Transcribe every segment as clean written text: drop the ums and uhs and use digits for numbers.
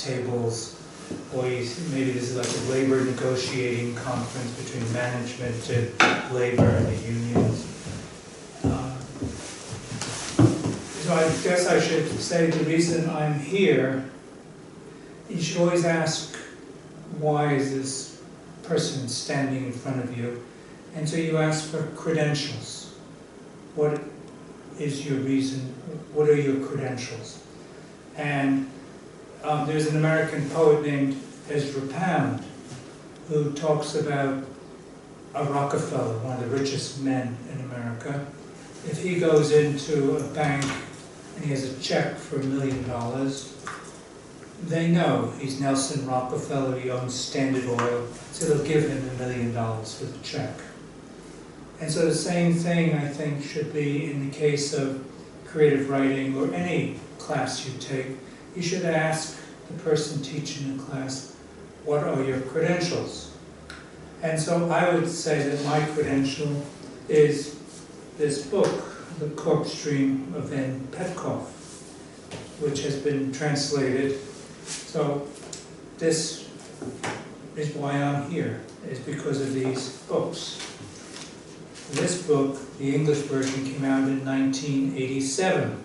tables, or maybe this is like a labor negotiating conference between management and labor and the unions. So I guess I should say the reason I'm here, you should always ask, why is this person standing in front of you? And so you ask for credentials. What is your reason? What are your credentials? And there's an American poet named Ezra Pound who talks about a Rockefeller, one of the richest men in America. If he goes into a bank and he has a check for $1 million, they know he's Nelson Rockefeller, he owns Standard Oil, so they'll give him $1 million for the check. And so the same thing, I think, should be in the case of creative writing or any class you take. You should ask the person teaching the class, what are your credentials? And so I would say that my credential is this book, The Corpse Dream of Petkov, which has been translated. So this is why I'm here, is because of these books. This book, the English version, came out in 1987.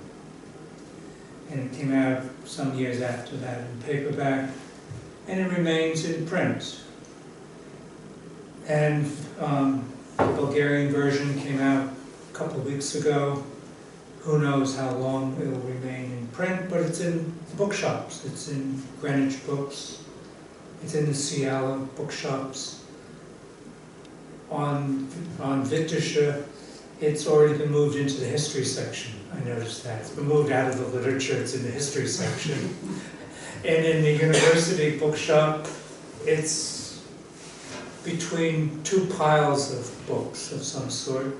And it came out some years after that in paperback, and it remains in print. And the Bulgarian version came out a couple of weeks ago. Who knows how long it will remain in print, but it's in bookshops. It's in Greenwich Books. It's in the Seattle bookshops. On Victorshire, it's already been moved into the history section. I noticed that. It's been moved out of the literature, it's in the history section. And in the university bookshop, it's between two piles of books of some sort.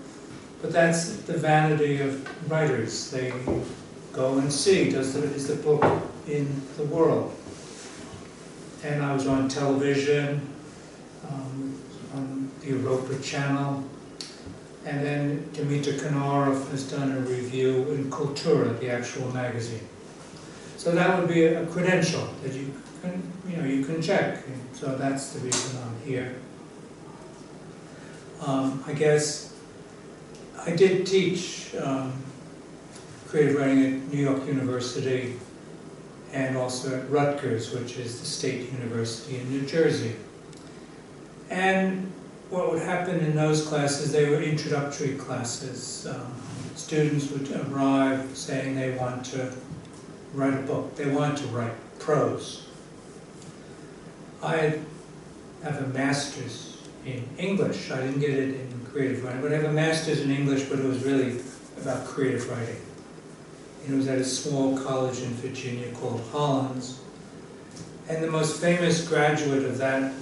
But that's the vanity of writers. They go and see, is the book in the world? And I was on television, on the Europa channel. And then Dmitry Konarov has done a review in Kultura, the actual magazine. So that would be a credential that you can check. And so that's the reason I'm here. I guess I did teach creative writing at New York University and also at Rutgers, which is the state university in New Jersey. And what would happen in those classes, they were introductory classes. Students would arrive saying they want to write a book. They want to write prose. I have a master's in English. I didn't get it in creative writing, but I have a master's in English, but it was really about creative writing. It was at a small college in Virginia called Hollins. And the most famous graduate of that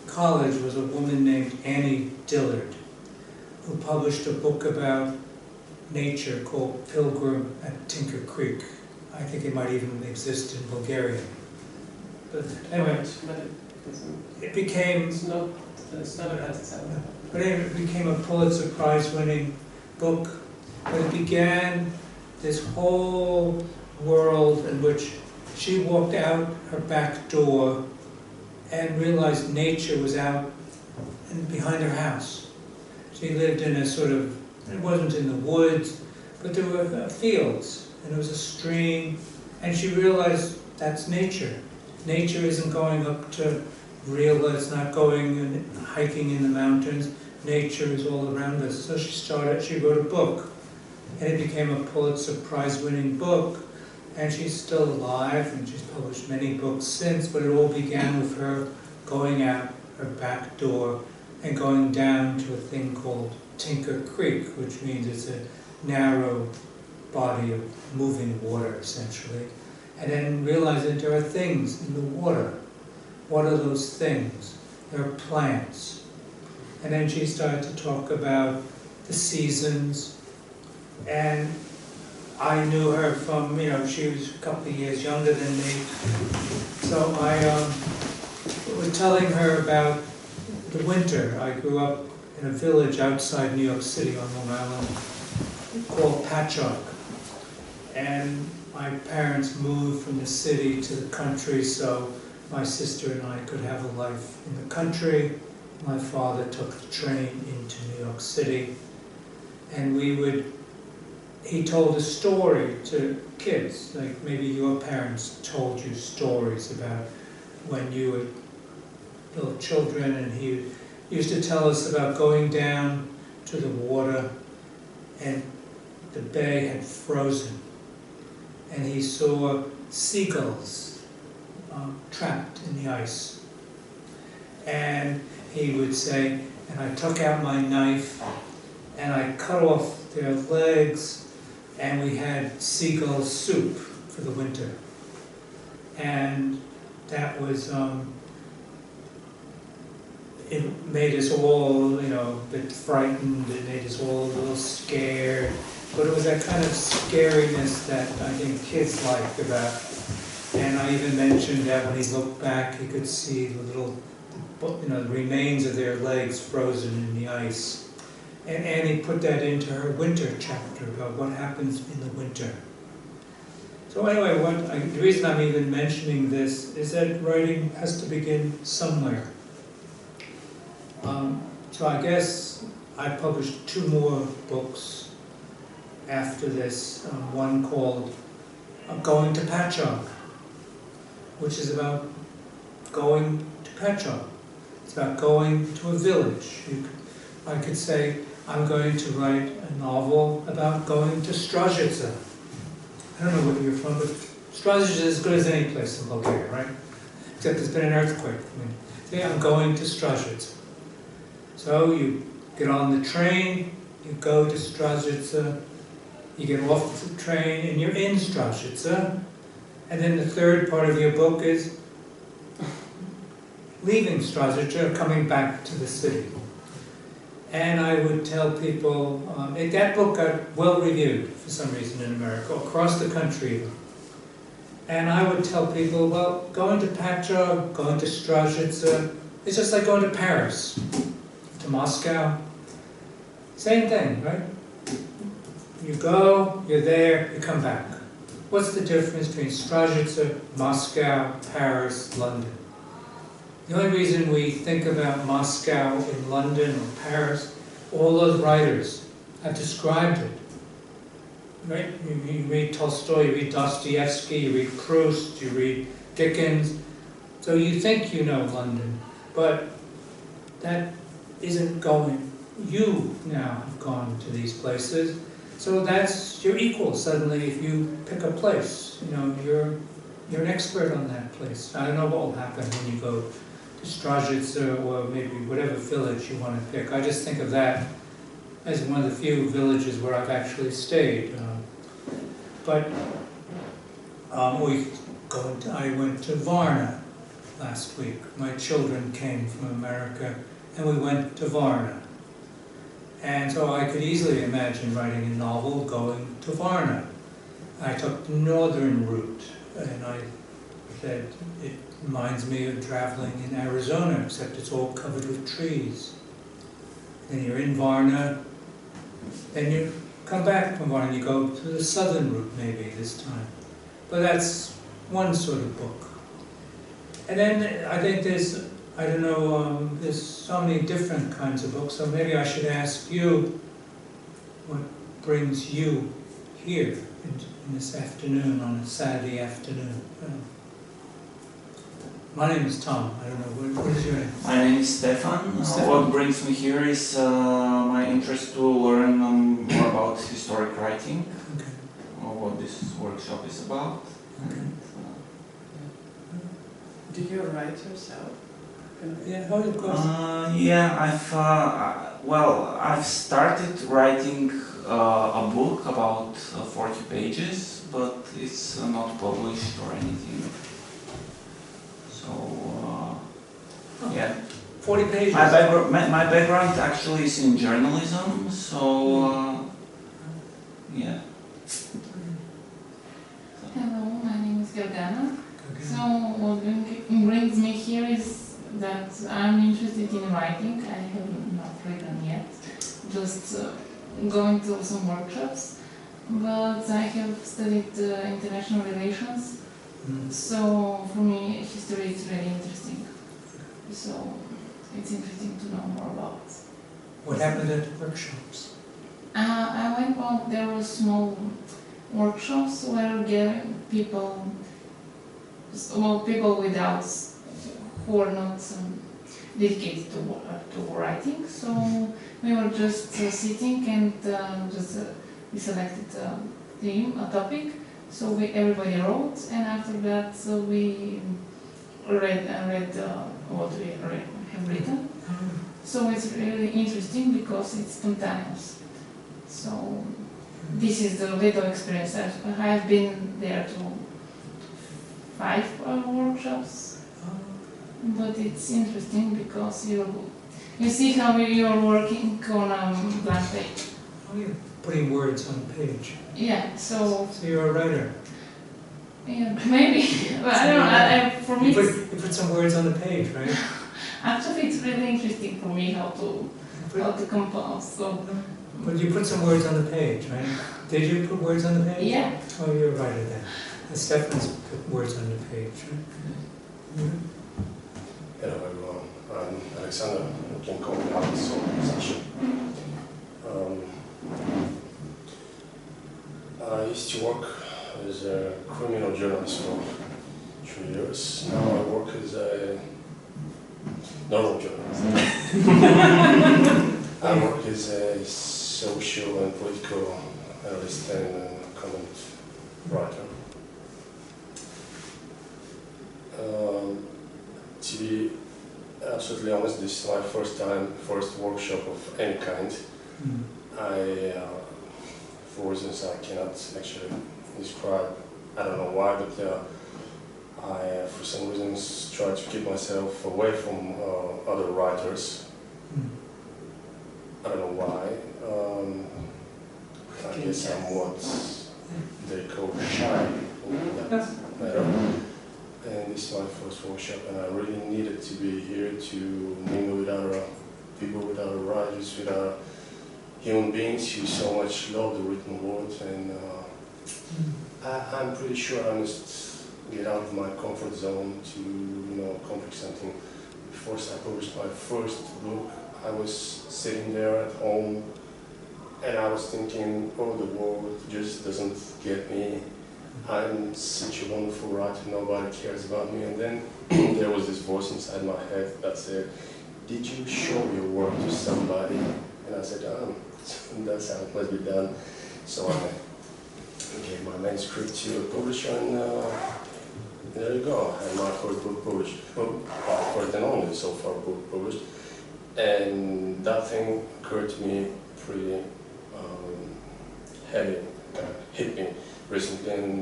college was a woman named Annie Dillard, who published a book about nature called Pilgrim at Tinker Creek. I think it might even exist in Bulgarian. But anyway, it became... It's not but anyway, it became a Pulitzer Prize-winning book. But it began this whole world in which she walked out her back door and realized nature was out behind her house. She lived in a sort of, it wasn't in the woods, but there were fields, and there was a stream, and she realized that's nature. Nature isn't going up to Rila, it's not going and hiking in the mountains. Nature is all around us. So she wrote a book, and it became a Pulitzer Prize-winning book. And she's still alive, and she's published many books since, but it all began with her going out her back door and going down to a thing called Tinker Creek, which means it's a narrow body of moving water, essentially. And then realizing there are things in the water. What are those things? There are plants. And then she started to talk about the seasons, and I knew her from, she was a couple of years younger than me. So I was telling her about the winter. I grew up in a village outside New York City on Long Island called Patchogue. And my parents moved from the city to the country, so my sister and I could have a life in the country. My father took the train into New York City, and he told a story to kids, like maybe your parents told you stories about when you were little children, and he used to tell us about going down to the water, and the bay had frozen, and he saw seagulls trapped in the ice. And he would say, and I took out my knife and I cut off their legs, and we had seagull soup for the winter. And that was, it made us all, a bit frightened, it made us all a little scared, but it was that kind of scariness that I think kids like about. And I even mentioned that when he looked back, he could see the little, the remains of their legs frozen in the ice. And Annie put that into her winter chapter about what happens in the winter. So anyway, the reason I'm even mentioning this is that writing has to begin somewhere. So I guess I published 2 more books after this. One called Going to Patchogue, which is about going to Patchogue. It's about going to a village. I could say, I'm going to write a novel about going to Strajitsa. I don't know where you're from, but Strajitsa is as good as any place in Bulgaria, right? Except there's been an earthquake. Say, I'm going to Strajitsa. So you get on the train, you go to Strajitsa, you get off the train, and you're in Strajitsa. And then the third part of your book is leaving Strajitsa, coming back to the city. And I would tell people, that book got well reviewed for some reason in America, across the country. And I would tell people, well, going to Patchogue, going to Strajitsa, it's just like going to Paris, to Moscow. Same thing, right? You go, you're there, you come back. What's the difference between Strajitsa, Moscow, Paris, London? The only reason we think about Moscow in London or Paris, all those writers have described it. Right? You read Tolstoy, you read Dostoevsky, you read Proust, you read Dickens. So you think you know London, but that isn't going. You now have gone to these places, so you're equal suddenly if you pick a place. You're an expert on that place. I don't know what will happen when you go to Strajitsa or maybe whatever village you want to pick. I just think of that as one of the few villages where I've actually stayed. I went to Varna last week. My children came from America and we went to Varna. And so I could easily imagine writing a novel going to Varna. I took the northern route, and I said it reminds me of traveling in Arizona, except it's all covered with trees. Then you're in Varna, then you come back from Varna, you go to the southern route maybe this time. But that's one sort of book. And then I think there's so many different kinds of books, so maybe I should ask you what brings you here in this afternoon, on a Saturday afternoon. My name is Tom. I don't know, what is your name? My name is Stefan. What brings me here is my interest to learn more about historic writing, okay. Or what this workshop is about. Okay. Do you write yourself? Yeah, of course. I've started writing a book about 40 pages, but it's not published or anything. So, 40 pages. My background actually is in journalism, so, Hello, my name is Gergana. So what brings me here is that I'm interested in writing. I have not written yet, just going to some workshops. but I have studied international relations, so for me history is really interesting. So it's interesting to know more about. What happened at the workshops? I went on, there were small workshops where people without, who are not dedicated to writing, so we were just sitting and we selected a theme, a topic, so everybody wrote, and after that we read what we have written. So it's really interesting because it's spontaneous. So this is the little experience. I've been there to 5 workshops, but it's interesting because you see how you're working on a blank page. Oh, you're putting words on the page. Yeah, so you're a writer. Yeah, maybe. But I don't know. For me, you put some words on the page, right? Actually, it's really interesting for me how to compose. So. But you put some words on the page, right? Did you put words on the page? Yeah. Oh, you're a writer then. Stephanie's put words on the page, right? Mm-hmm. Hello everyone, I'm Alexander, you can call me Alex or musician. I used to work as a criminal journalist for 3 years. Now I work as a normal journalist. I work as a social and political analyst and comment writer. To be absolutely honest, this is my first workshop of any kind. For reasons I cannot actually describe, I don't know why, but I, for some reasons, try to keep myself away from other writers. I don't know why. I guess I'm what they call shy in that matter. And this is my first workshop, and I really needed to be here to mingle with other people, with other writers, with other human beings who so much love the written word. And I'm pretty sure I must get out of my comfort zone to, accomplish something. Before I published my first book, I was sitting there at home, and I was thinking, oh, the world just doesn't get me. I'm such a wonderful writer, nobody cares about me. And then there was this voice inside my head that said, did you show your work to somebody? And I said, that's how it must be done. So I gave my manuscript to a publisher, and there you go. I had my first book published, first and only so far book published. And that thing occurred to me pretty heavy, hit me recently, and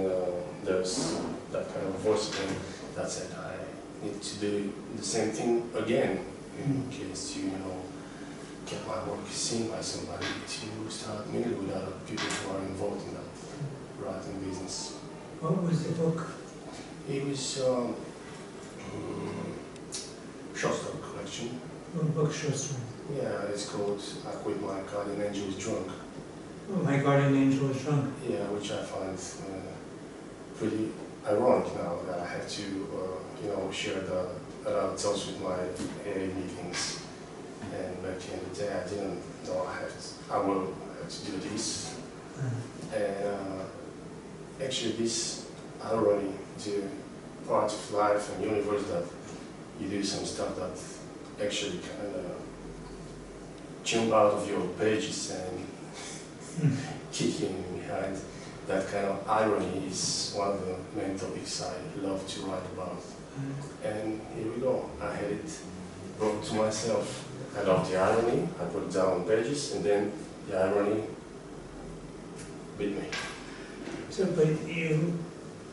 there's that kind of voice again that said I need to do the same thing again in case to get my work seen by somebody, to start mingling with other people who are involved in that writing business. What was the book? It was short story collection. What book short story? Yeah, it's called I Quit My Guardian Angel Is Drunk. Oh, My Guardian Angel Is Drunk. Yeah, which I find pretty ironic now that I have to, share the thoughts with my AA meetings. And back in the day, I didn't know I will have to do this. And actually, this irony, the part of life and universe that you do some stuff that actually kind of jump out of your pages and kick you behind. That kind of irony is one of the main topics I love to write about. And here we go. I had it brought to myself. I love the irony. I put it down on pages, and then the irony beat me. So, but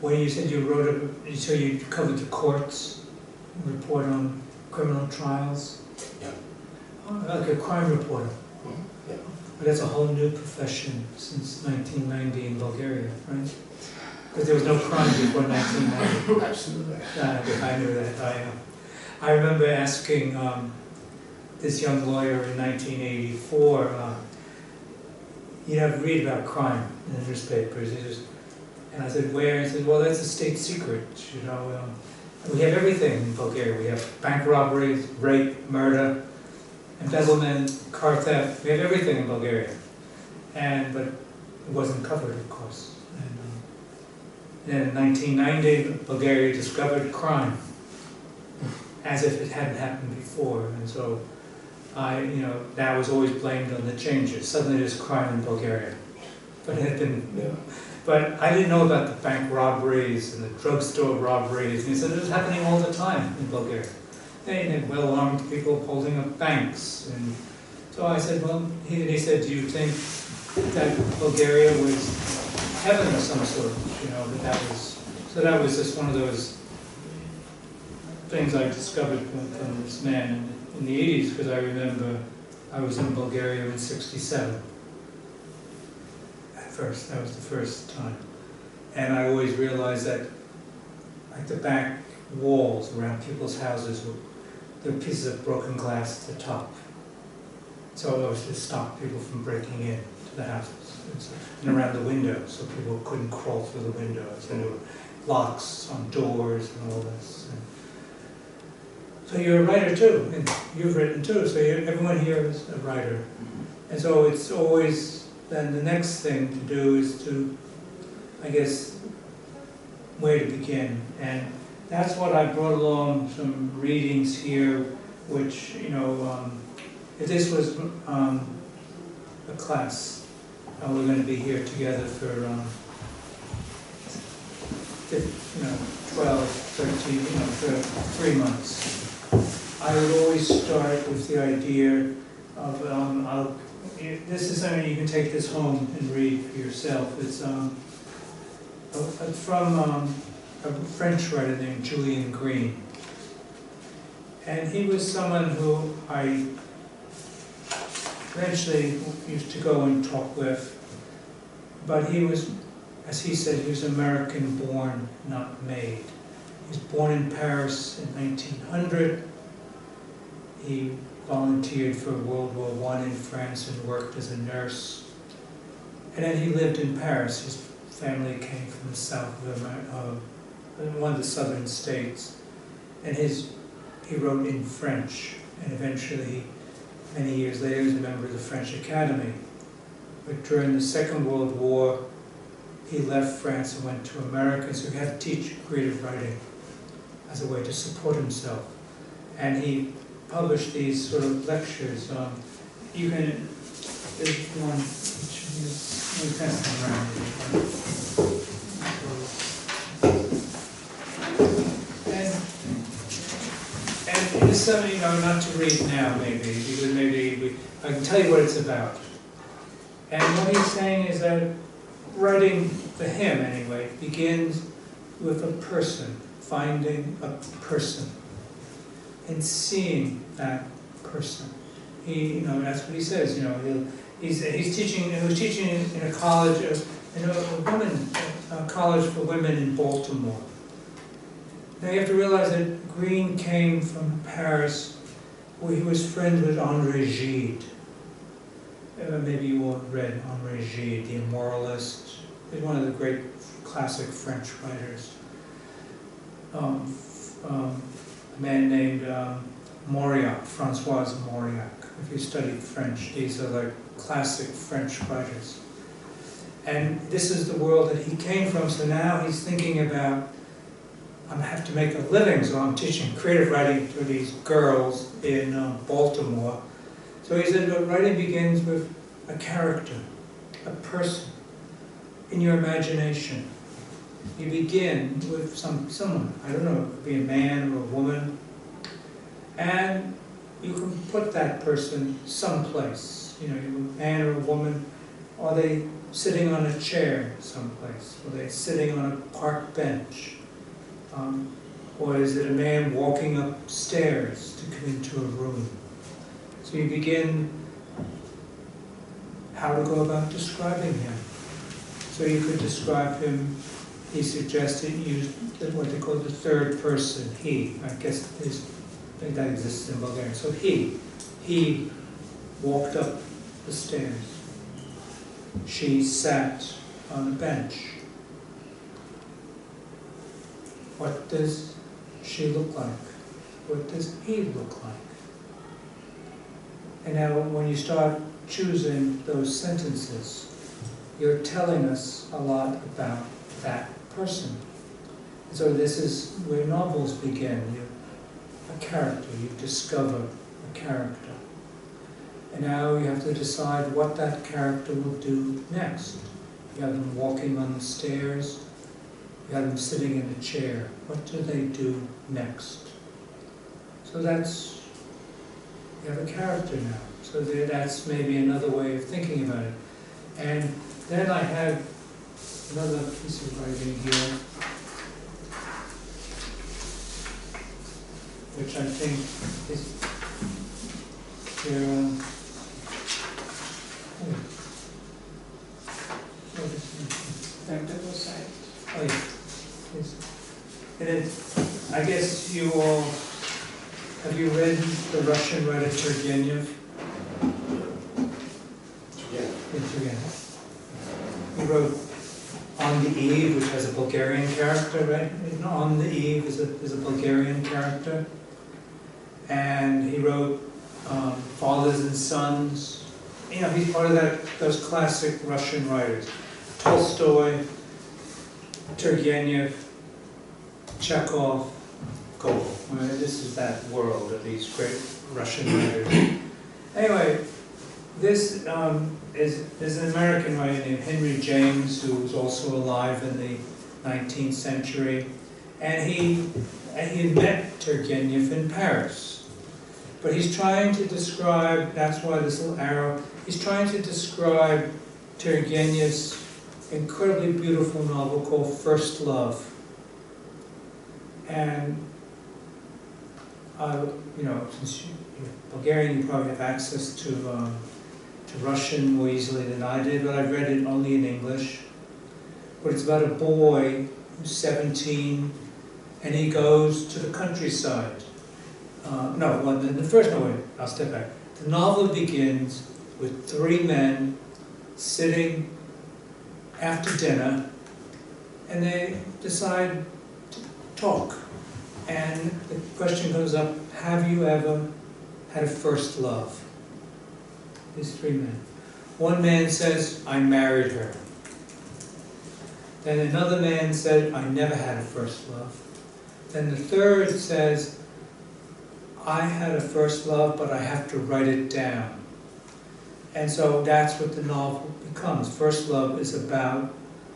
when you said you wrote so you covered the courts, report on criminal trials? Yeah. Oh, like a crime reporter? Yeah. But that's a whole new profession since 1990 in Bulgaria, right? Because there was no crime before 1990. Absolutely. I knew that. I remember asking this young lawyer in 1984, you'd have to read about crime in the newspapers. And I said, where? He said, well, that's a state secret, you know. We have everything in Bulgaria. We have bank robberies, rape, murder, embezzlement, car theft. We have everything in Bulgaria. But it wasn't covered, of course. And then in 1990, Bulgaria discovered crime, as if it hadn't happened before. And so that was always blamed on the changes. Suddenly there's crime in Bulgaria. But it had been, but I didn't know about the bank robberies and the drugstore robberies. And he said it was happening all the time in Bulgaria. They had well-armed people holding up banks. And so I said, well, he said, do you think that Bulgaria was heaven of some sort, you know, that was just one of those things I discovered from this man in the 80s, because I remember I was in Bulgaria in '67. At first, that was the first time. And I always realized that like the back walls around people's houses there were pieces of broken glass at the top. So it was to stop people from breaking in to the houses. And around the windows, so people couldn't crawl through the windows. And there were locks on doors and all this. And so you're a writer too, and you've written too, so everyone here is a writer. And so it's always, then the next thing to do is to, I guess, where to begin. And that's what I brought along, some readings here, which, you know, if this was a class, we're going to be here together for 12, 13, for 3 months. I would always start with the idea of, this is something you can take this home and read for yourself. It's from a French writer named Julian Green. And he was someone who I eventually used to go and talk with, but he was, as he said, he was American born, not made. He was born in Paris in 1900. He volunteered for World War I in France and worked as a nurse. And then he lived in Paris. His family came from the south of America, one of the southern states. And he wrote in French, and eventually, many years later, he was a member of the French Academy. But during the Second World War, he left France and went to America, so he had to teach creative writing as a way to support himself. And he published these sort of lectures. You can, there's one, let me pass them around. And it's something, not to read now, maybe, because maybe I can tell you what it's about. And what he's saying is that writing the hymn, anyway, begins with a person, finding a person, and seeing that person. He, that's what he says. He's teaching. He was teaching in a college, a college for women in Baltimore. Now you have to realize that Green came from Paris, where he was friends with André Gide. Maybe you all read André Gide, the Immoralist. He's one of the great classic French writers. A man named Mauriac, Francois Mauriac. If you studied French, these are like classic French writers. And this is the world that he came from, so now he's thinking about, I have to make a living, so I'm teaching creative writing to these girls in Baltimore. So he said, writing begins with a character, a person, in your imagination. You begin with someone, I don't know, it could be a man or a woman, and you can put that person someplace. A man or a woman, are they sitting on a chair someplace? Are they sitting on a park bench? Or is it a man walking upstairs to come into a room? So you begin how to go about describing him. So you could describe him, he suggested use what they call the third person, he. I guess I think that exists in Bulgarian. So he walked up the stairs. she sat on a bench. What does she look like? What does he look like? And now when you start choosing those sentences, you're telling us a lot about that person. And so this is where novels begin. A character, you discover a character. And now you have to decide what that character will do next. You have them walking on the stairs, you have them sitting in a chair. What do they do next? So that's, you have a character now. So that's maybe another way of thinking about it. And then I had another piece of writing here, which I think is here. Technical side. Oh, yeah. Yes. And it, I guess you all, have you read the Russian writer Turgenev? Turgenev. He wrote On the Eve, which has a Bulgarian character, right? On the Eve is a Bulgarian character. And he wrote Fathers and Sons. You know, he's part of those classic Russian writers. Tolstoy, Turgenev, Chekhov, Gogol. I mean, this is that world of these great Russian writers. Anyway, this is an American writer named Henry James, who was also alive in the 19th century, and he had met Turgenev in Paris. But he's trying to describe, that's why this little arrow, he's trying to describe Turgenev's incredibly beautiful novel called First Love. And you know, since you're Bulgarian, you probably have access to Russian more easily than I did, but I've read it only in English. But it's about a boy who's 17, and he goes to the countryside. I'll step back. The novel begins with 3 men sitting after dinner, and they decide to talk. And the question goes up, have you ever had a first love? These 3 men. One man says, I married her. Then another man said, I never had a first love. Then the third says, I had a first love, but I have to write it down. And so that's what the novel becomes. First Love is about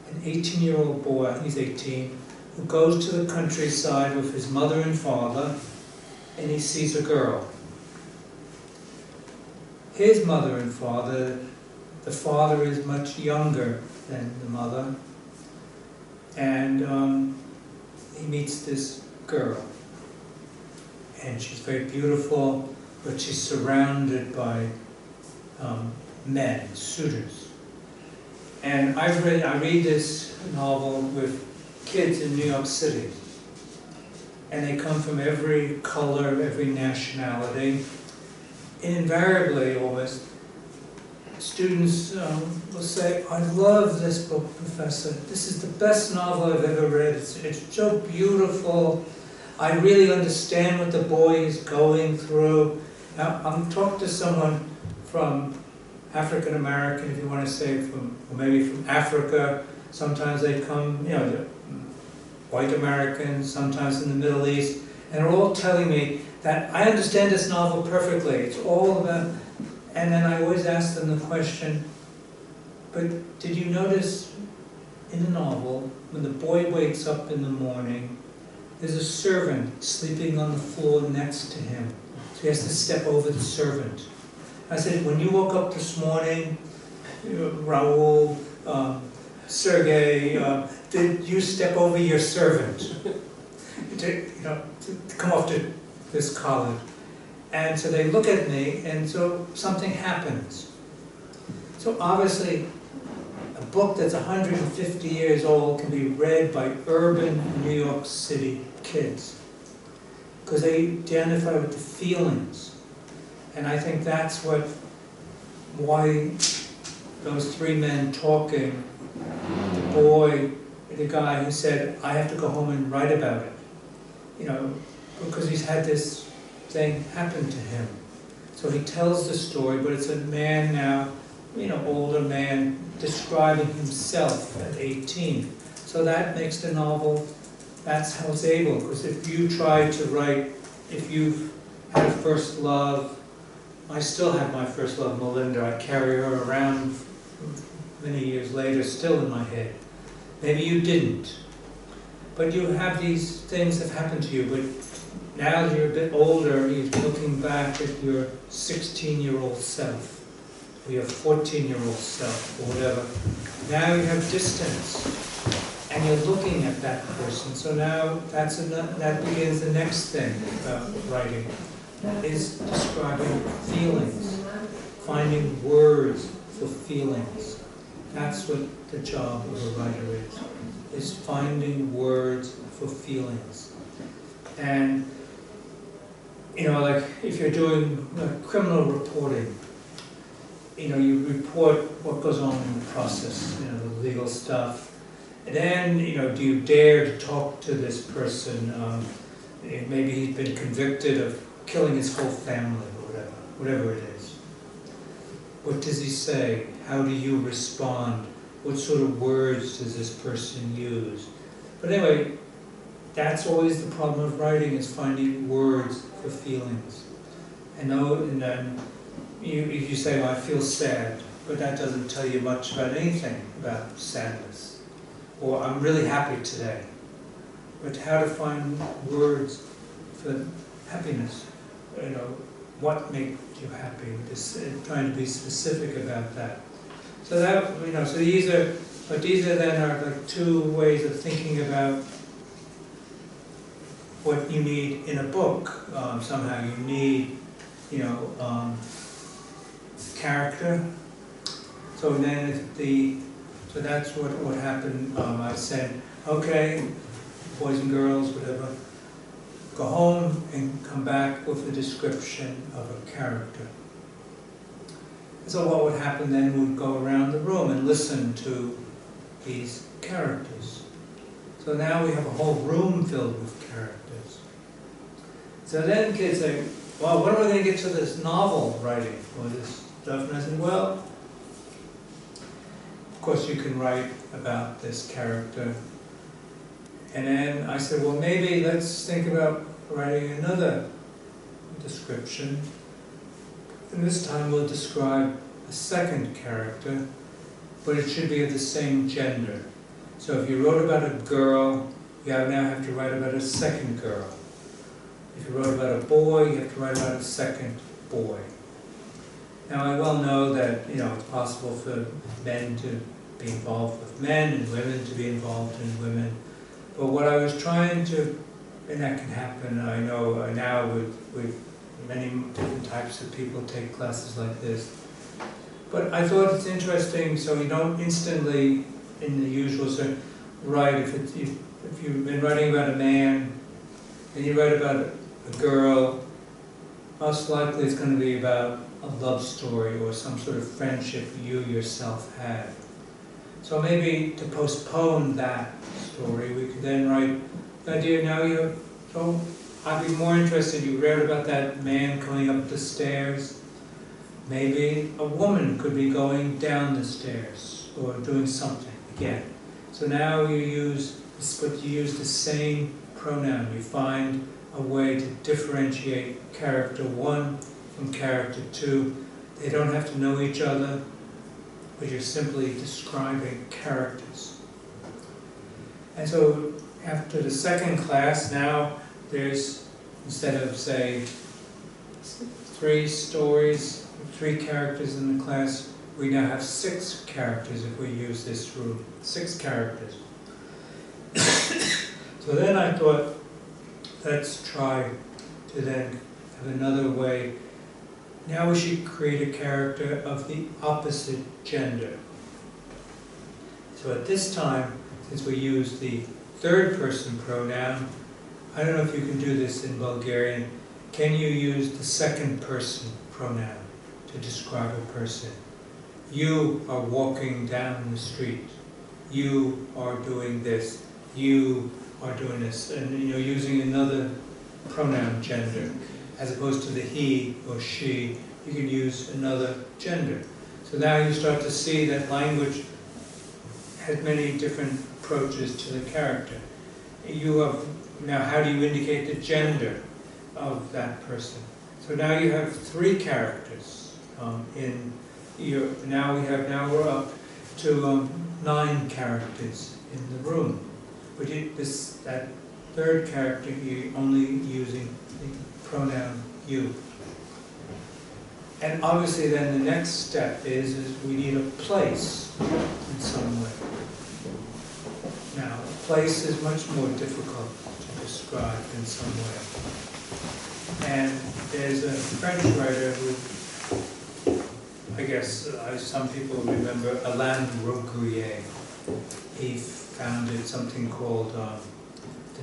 an 18-year-old boy, he's 18, who goes to the countryside with his mother and father, and he sees a girl. His mother and father, the father is much younger than the mother, and he meets this girl. And she's very beautiful, but she's surrounded by men, suitors. And I read this novel with kids in New York City. And they come from every color, every nationality. And invariably, almost, students will say, I love this book, Professor. This is the best novel I've ever read. It's so beautiful. I really understand what the boy is going through. Now, I'm talking to someone from African American, if you want to say, or maybe from Africa. Sometimes they come, you know, white Americans, sometimes in the Middle East, and they're all telling me that I understand this novel perfectly. It's all about, and then I always ask them the question, but did you notice in the novel, when the boy wakes up in the morning, there's a servant sleeping on the floor next to him. So he has to step over the servant. I said, when you woke up this morning, Raoul, Sergei, did you step over your servant to come off to this college? And so they look at me, and so something happens. So obviously, a book that's 150 years old can be read by urban New York City kids, because they identify with the feelings. And I think that's why those three men talking, the guy who said, I have to go home and write about it, because he's had this thing happen to him. So he tells the story, but it's a man now, older man, describing himself at 18. So that makes the novel, that's how it's able, because if you try to write, if you've had a first love, I still have my first love, Melinda, I carry her around many years later, still in my head. Maybe you didn't. But you have these things that happen to you, but now that you're a bit older, you're looking back at your 16-year-old self, or your 14-year-old self, or whatever. Now you have distance, and you're looking at that person. So now that begins the next thing about writing, is describing feelings, finding words for feelings. That's what the job of a writer is finding words for feelings. And, like if you're doing criminal reporting, you report what goes on in the process, the legal stuff. And then, do you dare to talk to this person? Maybe he's been convicted of killing his whole family or whatever it is. What does he say? How do you respond? What sort of words does this person use? But anyway, that's always the problem of writing, is finding words for feelings. And then you say, well, I feel sad, but that doesn't tell you much about anything about sadness. Or I'm really happy today. But how to find words for happiness? What makes you happy? Trying to be specific about that. So that, so these are then are like two ways of thinking about what you need in a book. Somehow you need, character. So then so that's what happened. I said, okay, boys and girls, whatever, go home and come back with a description of a character. So what would happen then, we'd go around the room and listen to these characters. So now we have a whole room filled with characters. So then kids say, well, when are we going to get to this novel writing or this stuff? And I said, well, of course you can write about this character. And then I said, well, maybe let's think about writing another description. And this time we'll describe a second character, but it should be of the same gender. So if you wrote about a girl, you now have to write about a second girl. If you wrote about a boy, you have to write about a second boy. Now I well know that it's possible for men to be involved with men and women to be involved in women. But what I was trying to, and that can happen, I know now with many different types of people take classes like this. But I thought it's interesting, so you don't instantly, in the usual sense, write, if you've been writing about a man, and you write about a girl, most likely it's going to be about a love story or some sort of friendship you yourself had. So maybe to postpone that story, we could then write the idea now so I'd be more interested, you read about that man coming up the stairs. Maybe a woman could be going down the stairs or doing something again. So now you use the same pronoun. You find a way to differentiate character 1 from character 2. They don't have to know each other, but you're simply describing characters. And so after the second class, now there's, instead of, say, 3 stories, 3 characters in the class, we now have 6 characters if we use this rule. 6 characters. So then I thought, let's try to then have another way. Now we should create a character of the opposite gender. So at this time, since we use the third person pronoun, I don't know if you can do this in Bulgarian, can you use the second person pronoun to describe a person? You are walking down the street. You are doing this. You are doing this. And you're using another pronoun, gender. As opposed to the he or she, you can use another gender. So now you start to see that language has many different approaches to the character. You have, now how do you indicate the gender of that person? So now you have 3 characters in your, now we're up to 9 characters in the room. But that 3rd character, you're only using the pronoun you. And obviously then the next step is we need a place in some way. Now, a place is much more difficult to describe in some way. And there's a French writer who, I guess some people remember, Alain Rouguier. He founded something called the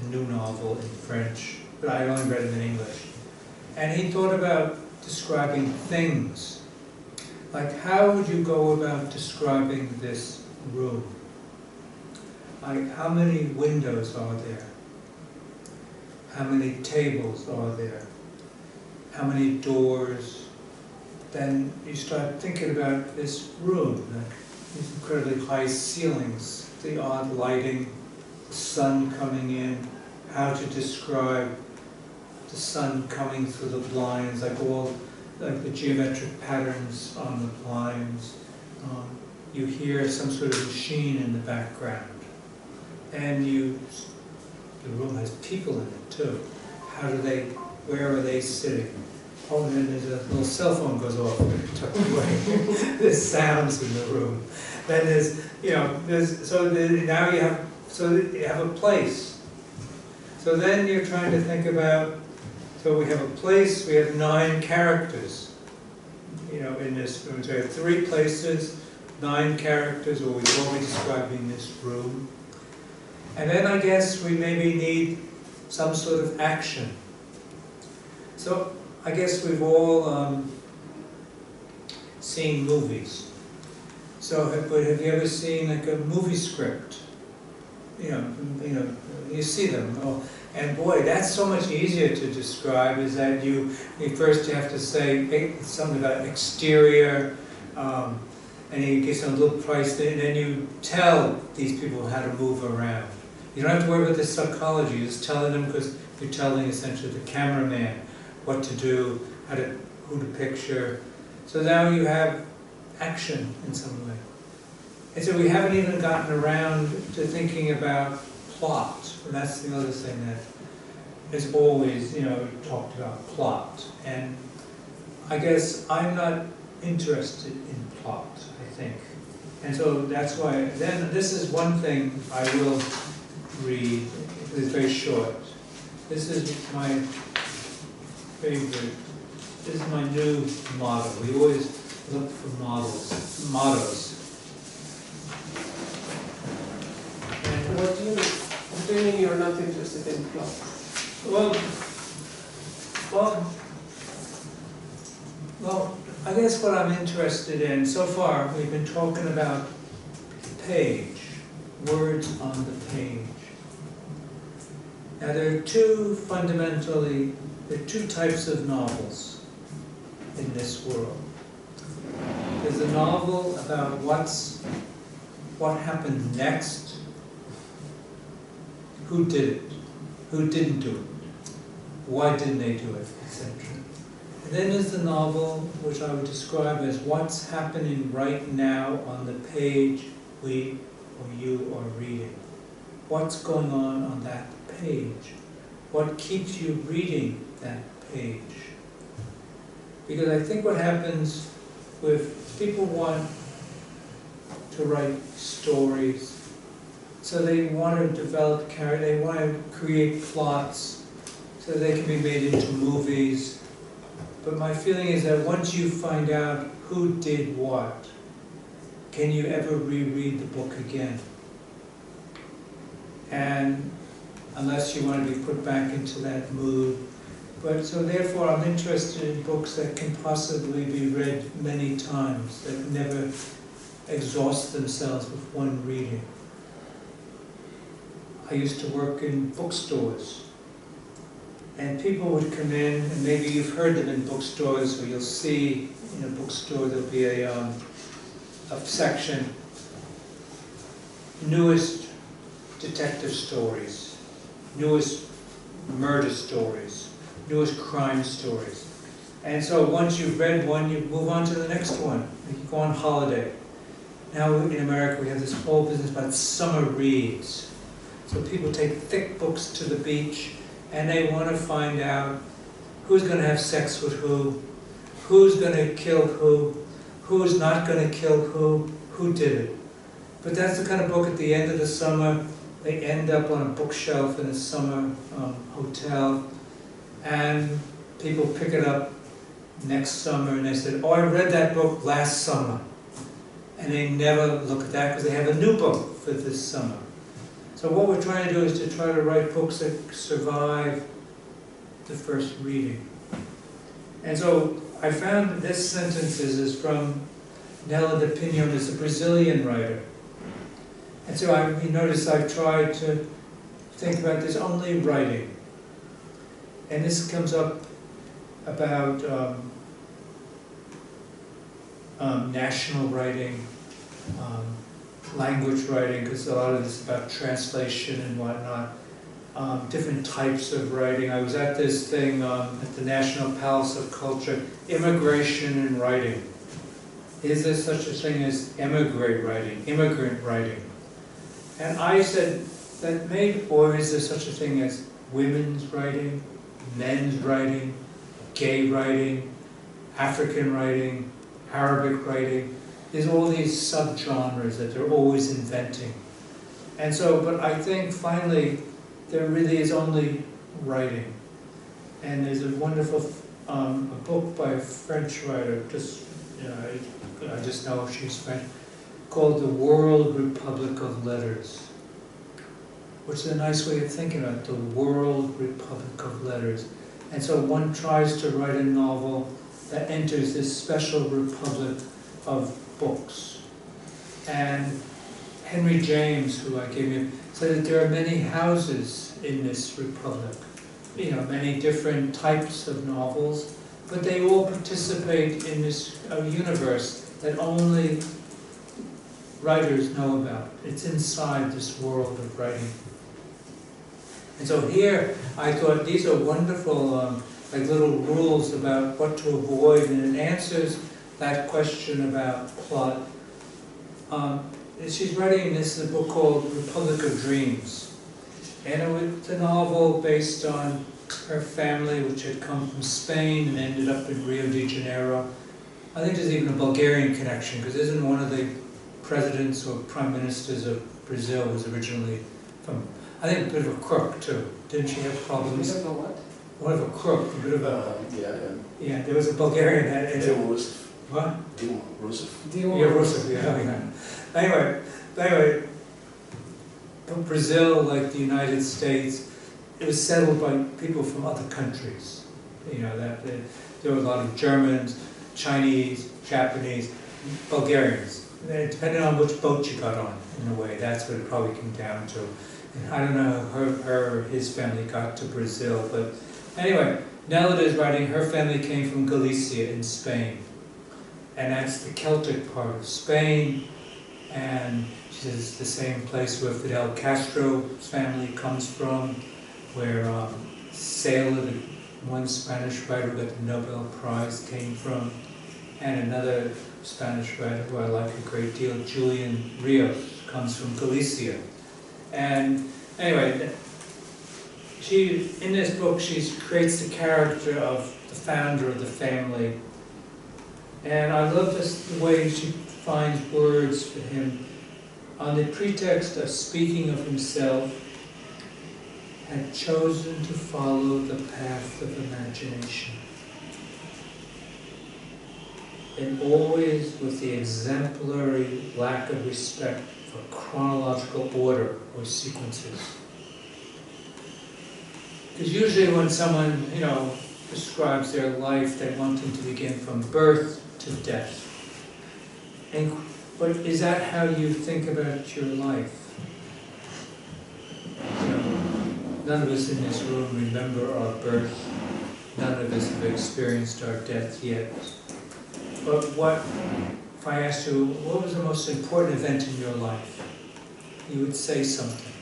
New Novel in French, but I only read it in English. And he thought about describing things. Like, how would you go about describing this room? Like, how many windows are there? How many tables are there? How many doors? Then you start thinking about this room, like these incredibly high ceilings, the odd lighting, sun coming in, how to describe the sun coming through the blinds, like the geometric patterns on the blinds. You hear some sort of machine in the background. And the room has people in it too. Where are they sitting? Oh, and then there's a little cell phone goes off and tucked away. There's sounds in the room. Then now you have a place. So then you're trying to think about, so we have a place, we have 9 characters, in this room. So we have 3 places, 9 characters, or we will be describing this room. And then I guess we maybe need some sort of action. So I guess we've all seen movies. So, but have you ever seen like a movie script? You see them. Oh, and boy, that's so much easier to describe. Is that you first have to say something about exterior, and you get some little price, and then you tell these people how to move around. You don't have to worry about the psychology. You're just telling them because you're telling essentially the cameraman what to do, who to picture. So now you have action in some way. And so we haven't even gotten around to thinking about plot. And that's the other thing that is always, talked about, plot. And I guess I'm not interested in plot, I think. And so that's why, then this is one thing I will read. It's very short. This is my favorite. This is my new motto. We always look for mottos. And what do you mean you're not interested in plot? Well, I guess what I'm interested in, so far we've been talking about page, words on the page. Now there are two types of novels in this world. There's a novel about what happened next, who did it, who didn't do it, why didn't they do it, etc. And then there's the novel which I would describe as what's happening right now on the page we or you are reading. What's going on that page? What keeps you reading that page? Because I think what happens with people want to write stories, so they want to develop character, they want to create plots so they can be made into movies. But my feeling is that once you find out who did what, can you ever reread the book again? And unless you want to be put back into that mood. But so therefore I'm interested in books that can possibly be read many times, that never exhaust themselves with one reading. I used to work in bookstores, and people would come in, and maybe you've heard them in bookstores, or you'll see in a bookstore there'll be a section, newest detective stories, newest murder stories, newest crime stories. And so once you've read one, you move on to the next one. You go on holiday. Now in America we have this whole business about summer reads. So people take thick books to the beach, and they want to find out who's going to have sex with who's going to kill who's not going to kill who did it. But that's the kind of book at the end of the summer, they end up on a bookshelf in a summer hotel, and people pick it up next summer and they said, oh, I read that book last summer. And they never look at that because they have a new book for this summer. So what we're trying to do is to try to write books that survive the first reading. And so I found this sentence is from Nela de Pinho, who's a Brazilian writer. And so you notice I've tried to think about this only writing. And this comes up about national writing, language writing, because a lot of this is about translation and whatnot, different types of writing. I was at this thing at the National Palace of Culture, immigration and writing. Is there such a thing as immigrant writing? And I said, that maybe, or is there such a thing as women's writing, men's writing, gay writing, African writing, Arabic writing? There's all these subgenres that they're always inventing. And so, but I think finally, there really is only writing. And there's a wonderful a book by a French writer, I just know she's French, called The World Republic of Letters, which is a nice way of thinking about it, the World Republic of Letters. And so one tries to write a novel that enters this special republic of books. And Henry James, who I gave you, said that there are many houses in this republic, many different types of novels, but they all participate in this universe that only writers know about. It's inside this world of writing. And so here, I thought these are wonderful, like little rules about what to avoid, and it answers that question about plot. She's writing this in a book called Republic of Dreams. And it's a novel based on her family, which had come from Spain and ended up in Rio de Janeiro. I think there's even a Bulgarian connection, because isn't one of the presidents or prime ministers of Brazil was originally from, I think, a bit of a crook too. Didn't she have problems? We don't know what? One of a crook, a bit of a... Yeah, there was a Bulgarian... Dilma Rousseff. What? Dilma Rousseff. Dilma Rousseff, yeah. Anyway, Brazil, like the United States, it was settled by people from other countries. There were a lot of Germans, Chinese, Japanese, Bulgarians. Depending on which boat you got on, in a way, that's what it probably came down to. And I don't know how his family got to Brazil, but anyway, Nelida is writing, her family came from Galicia in Spain. And that's the Celtic part of Spain, and she says it's the same place where Fidel Castro's family comes from, where Sailor, one Spanish writer who got the Nobel Prize, came from, and another Spanish writer who I like a great deal, Julian Rios, comes from Galicia. And anyway, in this book, she creates the character of the founder of the family. And I love the way she finds words for him. On the pretext of speaking of himself, had chosen to follow the path of imagination. And always with the exemplary lack of respect for chronological order or sequences. Because usually when someone, describes their life, they want them to begin from birth to death. And But is that how you think about your life? You know, none of us in this room remember our birth. None of us have experienced our death yet. But if I asked you, what was the most important event in your life? You would say something.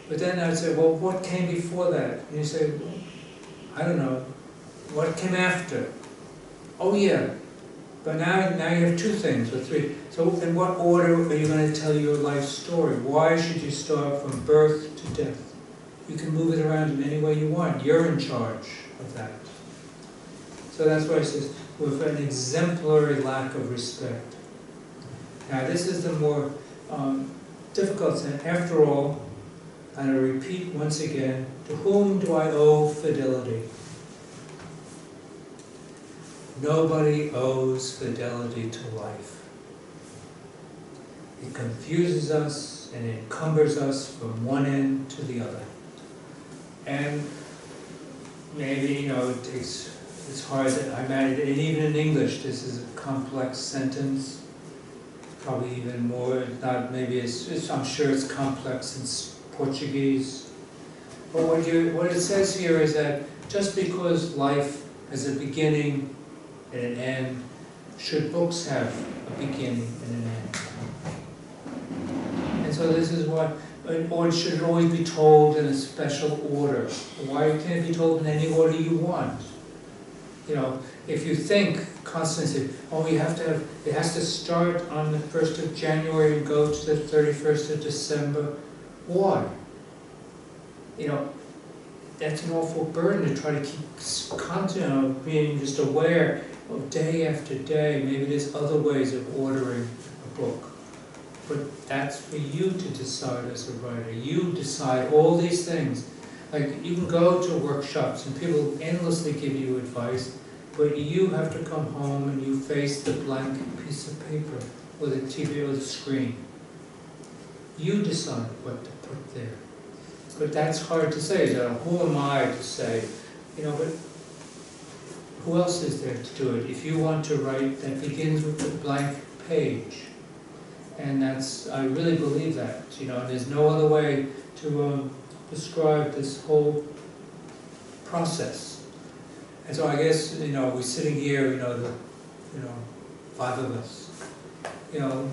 But then I'd say, well, what came before that? And you say, well, I don't know. What came after? Oh yeah. But now you have two things, or three. So in what order are you going to tell your life story? Why should you start from birth to death? You can move it around in any way you want. You're in charge of that. So that's why it says, with an exemplary lack of respect. Now this is the more difficult thing. After all, and I repeat once again, to whom do I owe fidelity? Nobody owes fidelity to life. It confuses us and encumbers us from one end to the other. And maybe, you know, it's hard that I'm at it, and even in English, this is a complex sentence. Probably even more, not maybe I'm sure it's complex in Portuguese. But what it says here is that just because life has a beginning and an end, should books have a beginning and an end? And so this is what, or it should always be told in a special order. Why can't it be told in any order you want? You know, if you think constantly, oh, you have to have, it has to start on the 1st of January and go to the 31st of December. Why? You know, that's an awful burden to try to keep being just aware of day after day. Maybe there's other ways of ordering a book. But that's for you to decide as a writer. You decide all these things. Like, you can go to workshops and people endlessly give you advice, but you have to come home and you face the blank piece of paper or the TV or the screen. You decide what to put there. But that's hard to say. So who am I to say? You know, but who else is there to do it? If you want to write, that begins with the blank page. And that's, I really believe that, you know, and there's no other way to describe this whole process. And so I guess, you know, we're sitting here, you know, five of us, you know,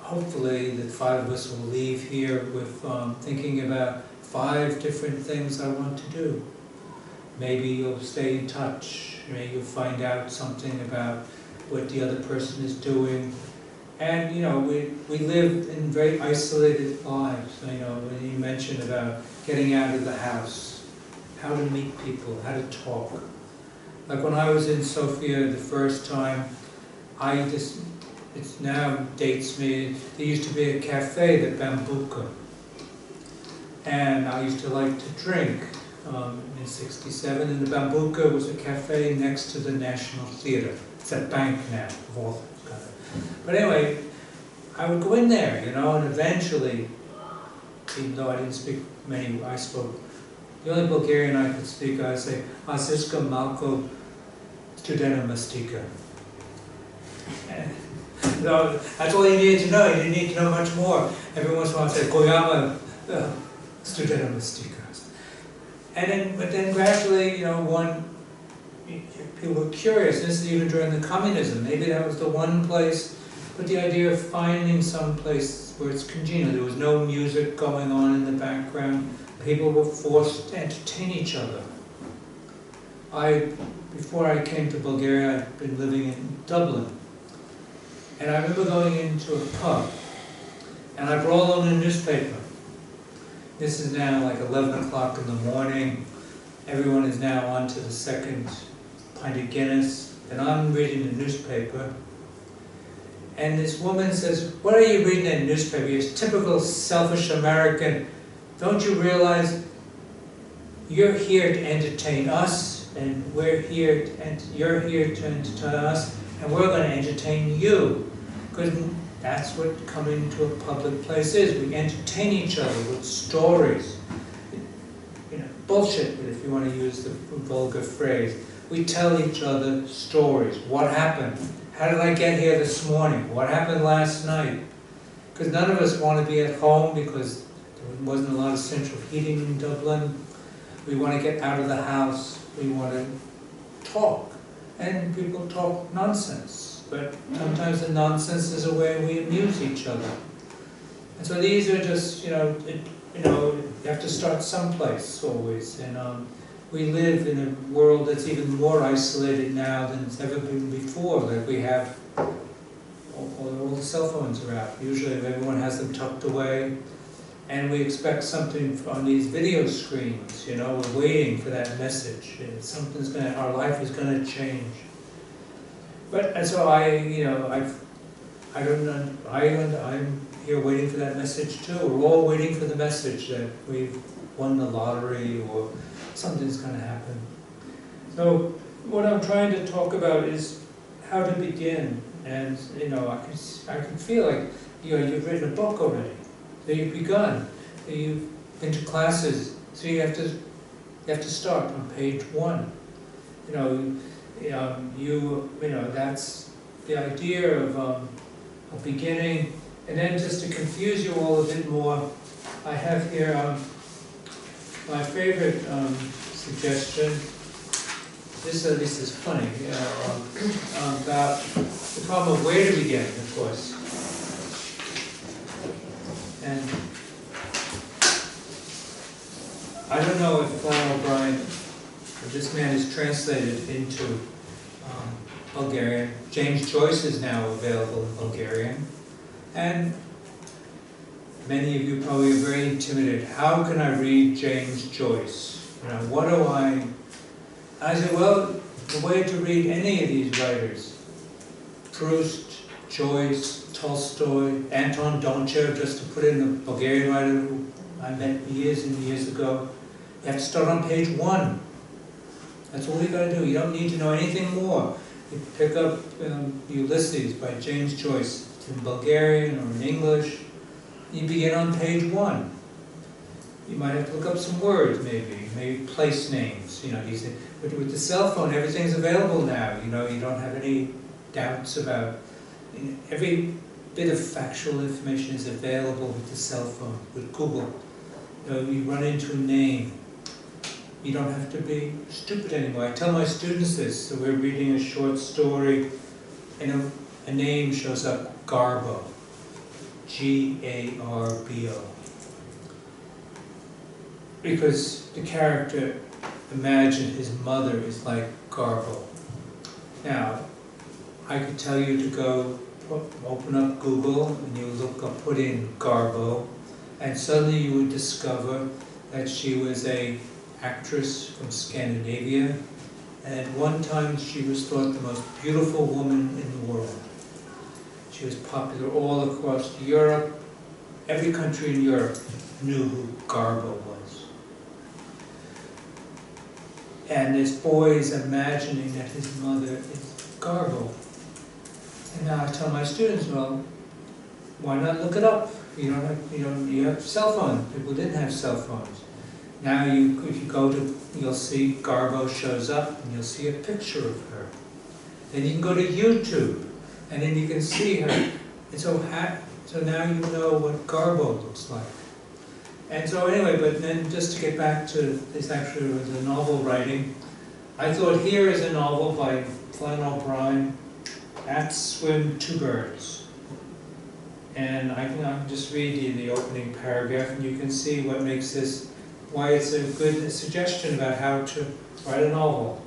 hopefully the five of us will leave here with thinking about 5 different things I want to do. Maybe you'll stay in touch, maybe you'll find out something about what the other person is doing. And, you know, we live in very isolated lives. You know, when you mentioned about getting out of the house, how to meet people, how to talk. Like when I was in Sofia the first time, it now dates me, there used to be a cafe, the Bambuka. And I used to like to drink in '67, and the Bambuka was a cafe next to the National Theatre. It's a bank now, of all things. But anyway, I would go in there, you know, and eventually, even though I didn't speak many, I spoke, the only Bulgarian I could speak, I'd say, Asiska Malko Studena Mastika. No, that's all you needed to know. You didn't need to know much more. Every once in a while, I'd say, Koyama Studena Mastika. But then gradually, you know, people were curious. This is even during the communism. Maybe that was the one place. But the idea of finding some place where it's congenial. There was no music going on in the background. People were forced to entertain each other. Before I came to Bulgaria, I'd been living in Dublin. And I remember going into a pub, and I brought along a newspaper. This is now like 11 o'clock in the morning. Everyone is now on to the second pint of Guinness, and I'm reading the newspaper. And this woman says, "What are you reading in the newspaper? You're a typical selfish American. Don't you realize you're here to entertain us, and you're here to entertain us, and we're going to entertain you." Because that's what coming to a public place is. We entertain each other with stories. You know, bullshit, if you want to use the vulgar phrase. We tell each other stories. What happened? How did I get here this morning? What happened last night? Because none of us want to be at home because there wasn't a lot of central heating in Dublin. We want to get out of the house. We want to talk. And people talk nonsense. But sometimes the nonsense is a way we amuse each other. And so these are just, you have to start someplace always. And we live in a world that's even more isolated now than it's ever been before. That we have all the cell phones are out. Usually everyone has them tucked away. And we expect something on these video screens, we're waiting for that message. Our life is going to change. But so I'm here waiting for that message too. We're all waiting for the message that we've won the lottery or something's going to happen. So what I'm trying to talk about is how to begin. And I can feel like you've written a book already. So you've begun. You've been to classes. So you have to start on page 1. That's the idea of a beginning. And then just to confuse you all a bit more, I have here my favorite suggestion. This at least is funny, about the problem of where to begin, of course. And I don't know if Flann O'Brien, this man is translated into Bulgarian. James Joyce is now available in Bulgarian. And many of you probably are very intimidated. How can I read James Joyce? What do I said, well, the way to read any of these writers, Proust, Joyce, Tolstoy, Anton Donchev, just to put in a Bulgarian writer who I met years and years ago, you have to start on page 1. That's all you got to do. You don't need to know anything more. You pick up Ulysses by James Joyce. It's in Bulgarian or in English. You begin on page 1. You might have to look up some words, maybe place names. But with the cell phone, everything's available now. You don't have any doubts about. Every bit of factual information is available with the cell phone, with Google. You run into a name. You don't have to be stupid anymore. I tell my students this. So we're reading a short story, and a name shows up, Garbo. G-A-R-B-O. Because the character imagined his mother is like Garbo. Now, I could tell you to go open up Google and you put in Garbo, and suddenly you would discover that she was an actress from Scandinavia, and at one time she was thought the most beautiful woman in the world. She was popular all across Europe. Every country in Europe knew who Garbo was. And this boy is imagining that his mother is Garbo. And now I tell my students, well, why not look it up? You have cell phones. People didn't have cell phones. Now if you go to, you'll see Garbo shows up and you'll see a picture of her. Then you can go to YouTube and then you can see her. And so now you know what Garbo looks like. And so anyway, but then just to get back to this, actually was a novel writing. I thought here is a novel by Flann O'Brien, At Swim Two Birds. And I can just read you the opening paragraph and you can see what makes this, why it's a good suggestion about how to write a novel.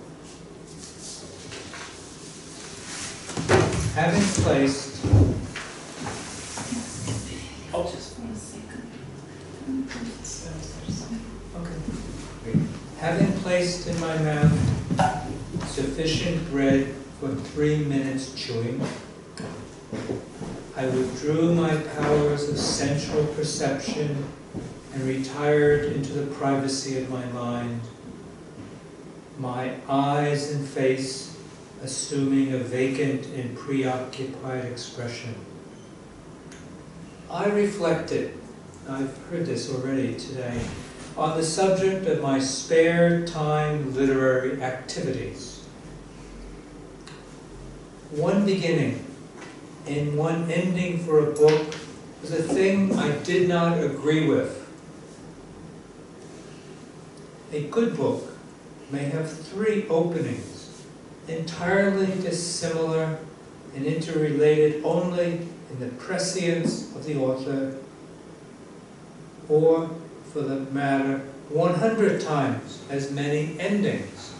Having placed, Just for a second. okay. Having placed in my mouth sufficient bread for 3 minutes chewing, I withdrew my powers of sensual perception and retired into the privacy of my mind, my eyes and face assuming a vacant and preoccupied expression. I reflected, I've heard this already today, on the subject of my spare time literary activities. one beginning and one ending for a book was a thing I did not agree with. A good book may have 3 openings, entirely dissimilar and interrelated only in the prescience of the author, or, for the matter, 100 times as many endings.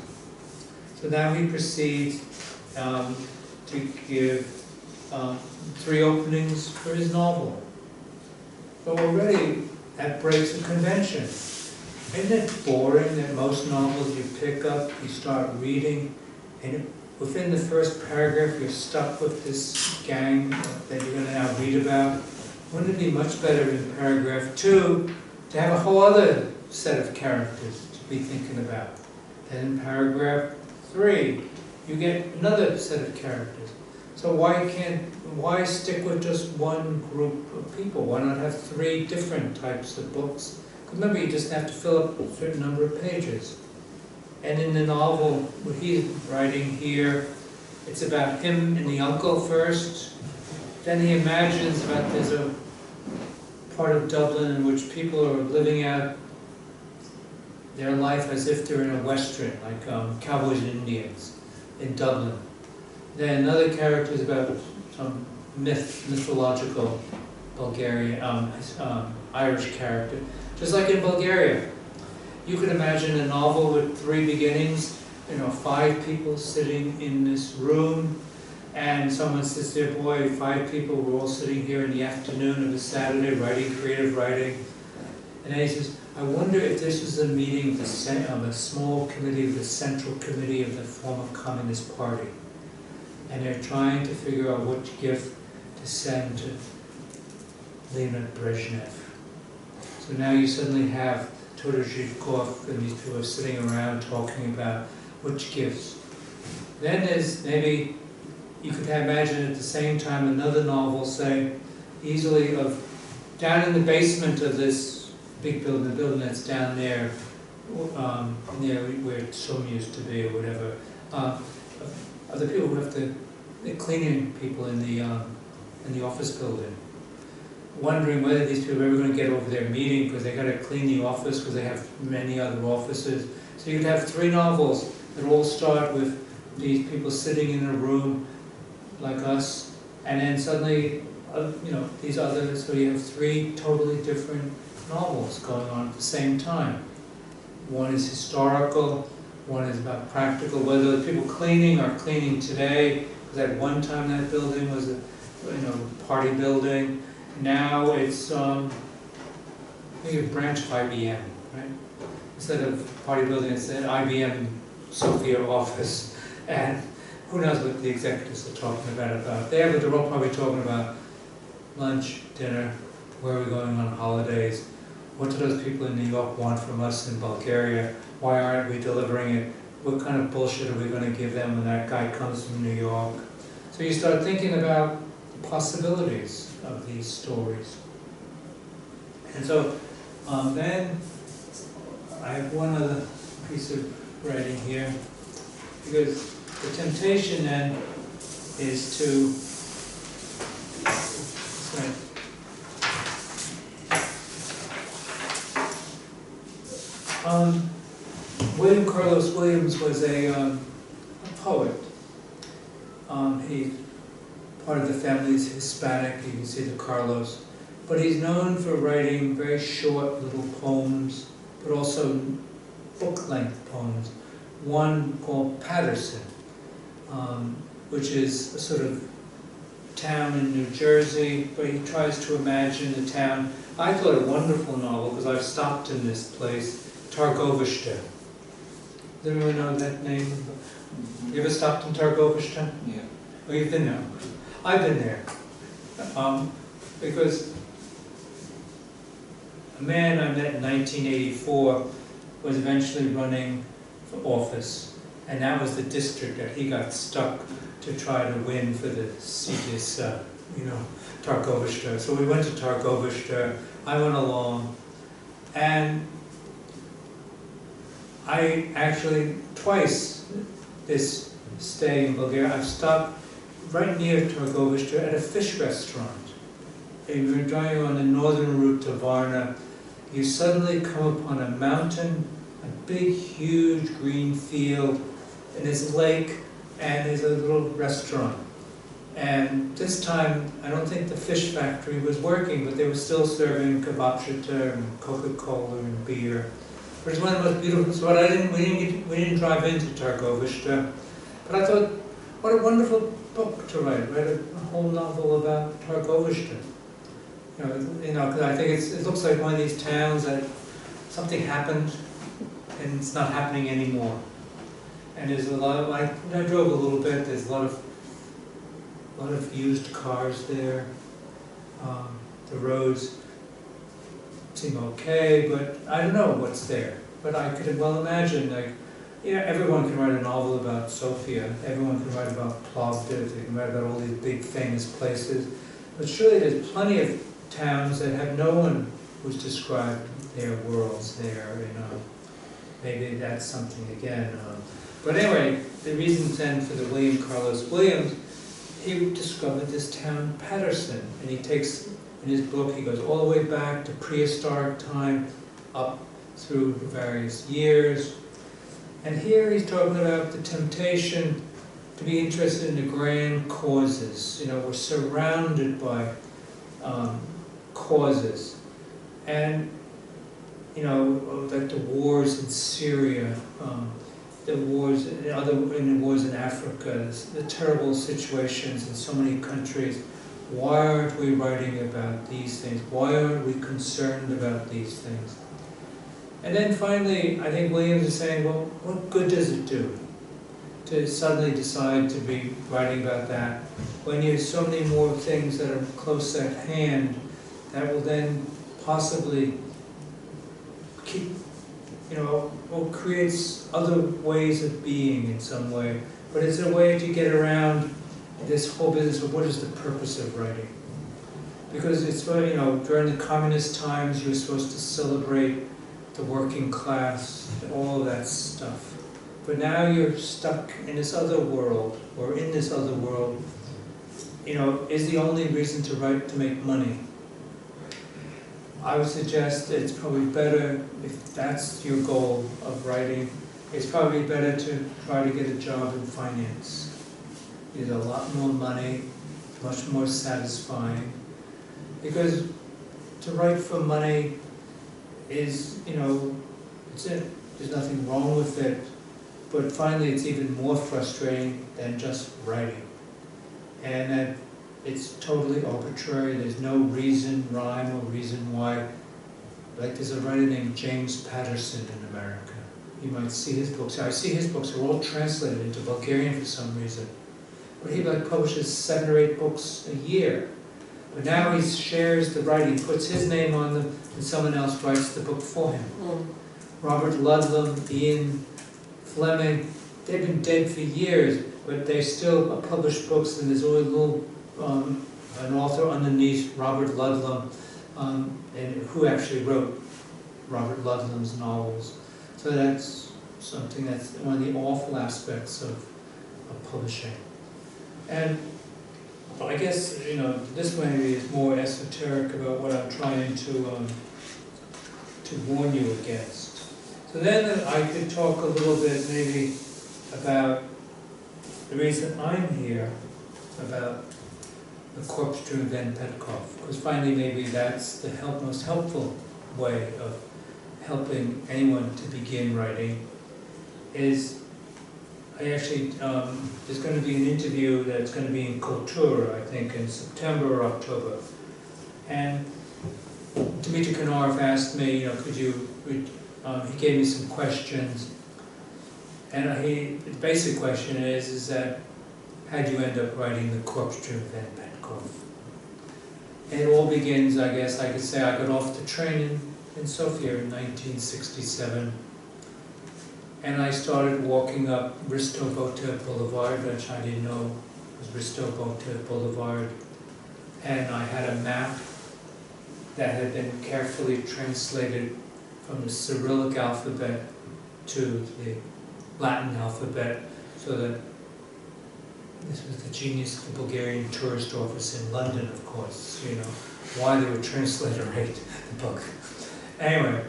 So now he proceeds to give 3 openings for his novel. So already that breaks a convention. Isn't it boring that most novels you pick up, you start reading, and within the first paragraph you're stuck with this gang that you're going to now read about? Wouldn't it be much better in paragraph 2 to have a whole other set of characters to be thinking about? Then in paragraph 3 you get another set of characters. So why stick with just one group of people? Why not have 3 different types of books? Because remember, you just have to fill up a certain number of pages. And in the novel, what he's writing here, it's about him and the uncle first. Then he imagines about there's a part of Dublin in which people are living out their life as if they're in a western, like cowboys and Indians in Dublin. Then another character is about some mythological Bulgarian, Irish character. Just like in Bulgaria, you could imagine a novel with 3 beginnings, 5 people sitting in this room, and someone says, dear boy, 5 people were all sitting here in the afternoon of a Saturday writing creative writing. And then he says, I wonder if this was a meeting of a small committee of the Central Committee of the former Communist Party. And they're trying to figure out which gift to send to Leonid Brezhnev. So now you suddenly have Todorchikov and these people are sitting around talking about which gifts. Then there's maybe, you could imagine at the same time another novel, say, easily of down in the basement of this big building, the building that's down there, near where Sum used to be or whatever, of the people who have the cleaning people in the office building, wondering whether these people are ever going to get over their meeting because they got to clean the office because they have many other offices. So you'd have 3 novels that all start with these people sitting in a room like us, and then suddenly, these others. So you have 3 totally different novels going on at the same time. One is historical. One is about practical. Whether the people cleaning are cleaning today, because at one time that building was a party building. Now it's maybe a branch of IBM, right? Instead of party building, it's an IBM Sofia office, and who knows what the executives are talking about. They're all probably talking about lunch, dinner, where are we going on holidays, what do those people in New York want from us in Bulgaria, why aren't we delivering it, what kind of bullshit are we going to give them when that guy comes from New York. So you start thinking about the possibilities of these stories. And so then I have one other piece of writing here, because the temptation then is to William Carlos Williams was a poet. He's part of the family is Hispanic, you can see the Carlos. But he's known for writing very short little poems, but also book-length poems. One called Patterson, which is a sort of town in New Jersey, but he tries to imagine the town. I thought a wonderful novel, because I've stopped in this place, Targovishte. Does anyone know that name? You ever stopped in Targovishte? Yeah. Oh, you've been there? I've been there. Because a man I met in 1984 was eventually running for office, and that was the district that he got stuck to try to win for the Sitis, Targovishte. So we went to Targovishte, I went along, and I actually, twice this stay in Bulgaria, I've stopped right near Târgoviște at a fish restaurant. And we were driving on the northern route to Varna. You suddenly come upon a mountain, a big, huge green field, and there's a lake, and there's a little restaurant. And this time, I don't think the fish factory was working, but they were still serving kebabchita and Coca-Cola and beer. But it's one of the most beautiful. So we didn't drive into Târgoviște, but I thought, what a wonderful book to write. Write a whole novel about Târgoviște. Because I think it looks like one of these towns that something happened and it's not happening anymore. And there's a lot of, I drove a little bit, there's a lot of used cars there. The roads seem okay, but I don't know what's there. But I could well imagine, everyone can write a novel about Sofia, everyone can write about Plovdiv, they can write about all these big famous places. But surely there's plenty of towns that have no one who's described their worlds there, Maybe that's something again. But anyway, the reason then for the William Carlos Williams, he discovered this town, Patterson, and he takes, in his book, he goes all the way back to prehistoric time, up through various years. And here he's talking about the temptation to be interested in the grand causes. We're surrounded by causes. And, like the wars in Syria, the wars in Africa, the terrible situations in so many countries. Why aren't we writing about these things? Why aren't we concerned about these things? And then finally, I think Williams is saying, well, what good does it do to suddenly decide to be writing about that when you have so many more things that are close at hand that will then possibly keep, creates other ways of being in some way. But it's a way to get around this whole business of what is the purpose of writing. Because it's, during the communist times, you were supposed to celebrate the working class, all of that stuff. But now you're stuck in this other world, or in this other world, is the only reason to write to make money. I would suggest that it's probably better, if that's your goal of writing, it's probably better to try to get a job in finance. You get a lot more money, much more satisfying. Because to write for money is, it's it. There's nothing wrong with it. But finally, it's even more frustrating than just writing. And that it's totally arbitrary. There's no reason, rhyme, or reason why. Like there's a writer named James Patterson in America. You might see his books. I see his books are all translated into Bulgarian for some reason. But he publishes 7 or 8 books a year. But now he shares the writing, puts his name on them, and someone else writes the book for him. Robert Ludlum, Ian Fleming, they've been dead for years, but they still publish books, and there's always a little, an author underneath, Robert Ludlum, and who actually wrote Robert Ludlum's novels. So that's something that's one of the awful aspects of publishing. And I guess, this maybe is more esoteric about what I'm trying to warn you against. So then I could talk a little bit maybe about the reason I'm here, about the corpse to invent Petkov, because finally maybe that's the most helpful way of helping anyone to begin writing, is I actually, there's going to be an interview that's going to be in Kultura, I think, in September or October. And Dmitry Kanarov asked me, could you, he gave me some questions. And the basic question is that, how'd you end up writing The Corpse to Invent Petkov? And it all begins, I guess I could say, I got off the train in Sofia in 1967. And I started walking up Risto Botev Boulevard, which I didn't know was Risto Botev Boulevard. And I had a map that had been carefully translated from the Cyrillic alphabet to the Latin alphabet, so that This was the genius of the Bulgarian tourist office in London, of course, you know, why they would transliterate the book. Anyway,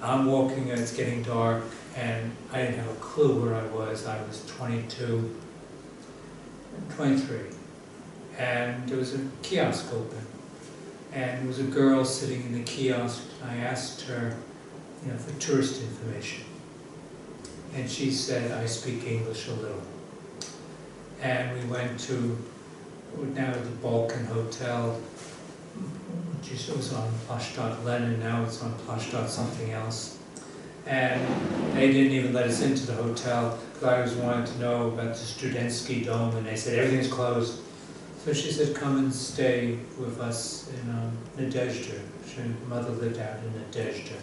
I'm walking, it's getting dark, and I didn't have a clue where I was. I was 22, 23, and there was a kiosk open, and there was a girl sitting in the kiosk, and I asked her, you know, for tourist information. And she said, I speak English a little. And we went to, now the Balkan Hotel, which was on Pashtat Lenin, now it's on Pashtat something else. And they didn't even let us into the hotel, because I always wanted to know about the Studentski Dome, and they said everything's closed. So she said, come and stay with us in Nadezhda. Her mother lived out in Nadezhda.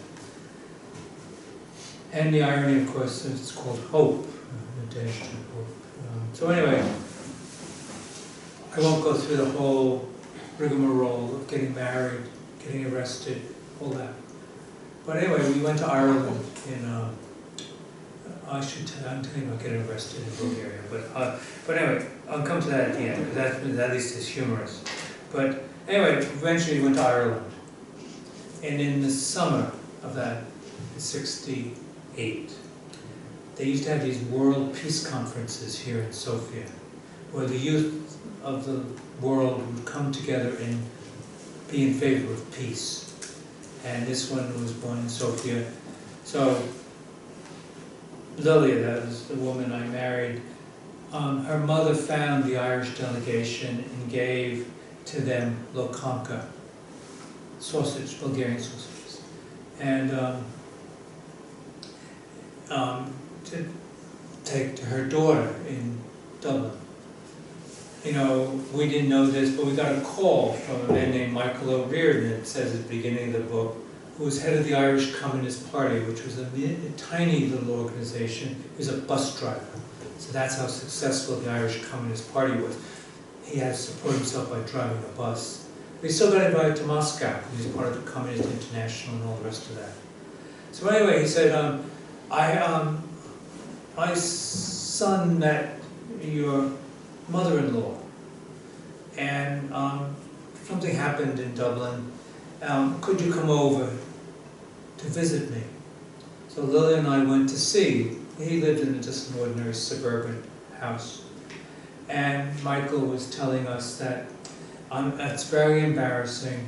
And the irony, of course, is it's called Hope, Nadezhda, Hope. So anyway, I won't go through the whole rigmarole of getting married, getting arrested, all that. But anyway, we went to Ireland I'm telling you about getting arrested in Bulgaria, but anyway, I'll come to that at the end, because that at least is humorous. But anyway, eventually we went to Ireland. And in the summer of that, in '68, they used to have these world peace conferences here in Sofia, where the youth of the world would come together and be in favor of peace. And this one was born in Sofia. So Lilia, that was the woman I married, her mother found the Irish delegation and gave to them lokanka, sausage, Bulgarian sausages, and to take to her daughter in Dublin. You know, we didn't know this, but we got a call from a man named Michael O'Riordan, it says at the beginning of the book, who was head of the Irish Communist Party, which was a tiny little organization. He was a bus driver. So that's how successful the Irish Communist Party was. He had to support himself by driving a bus. But he still got invited to Moscow. He was part of the Communist International and all the rest of that. So anyway, he said, my son met your mother-in-law, and something happened in Dublin. Could you come over to visit me? So Lily and I went to see. He lived in just an ordinary suburban house. And Michael was telling us that it's very embarrassing.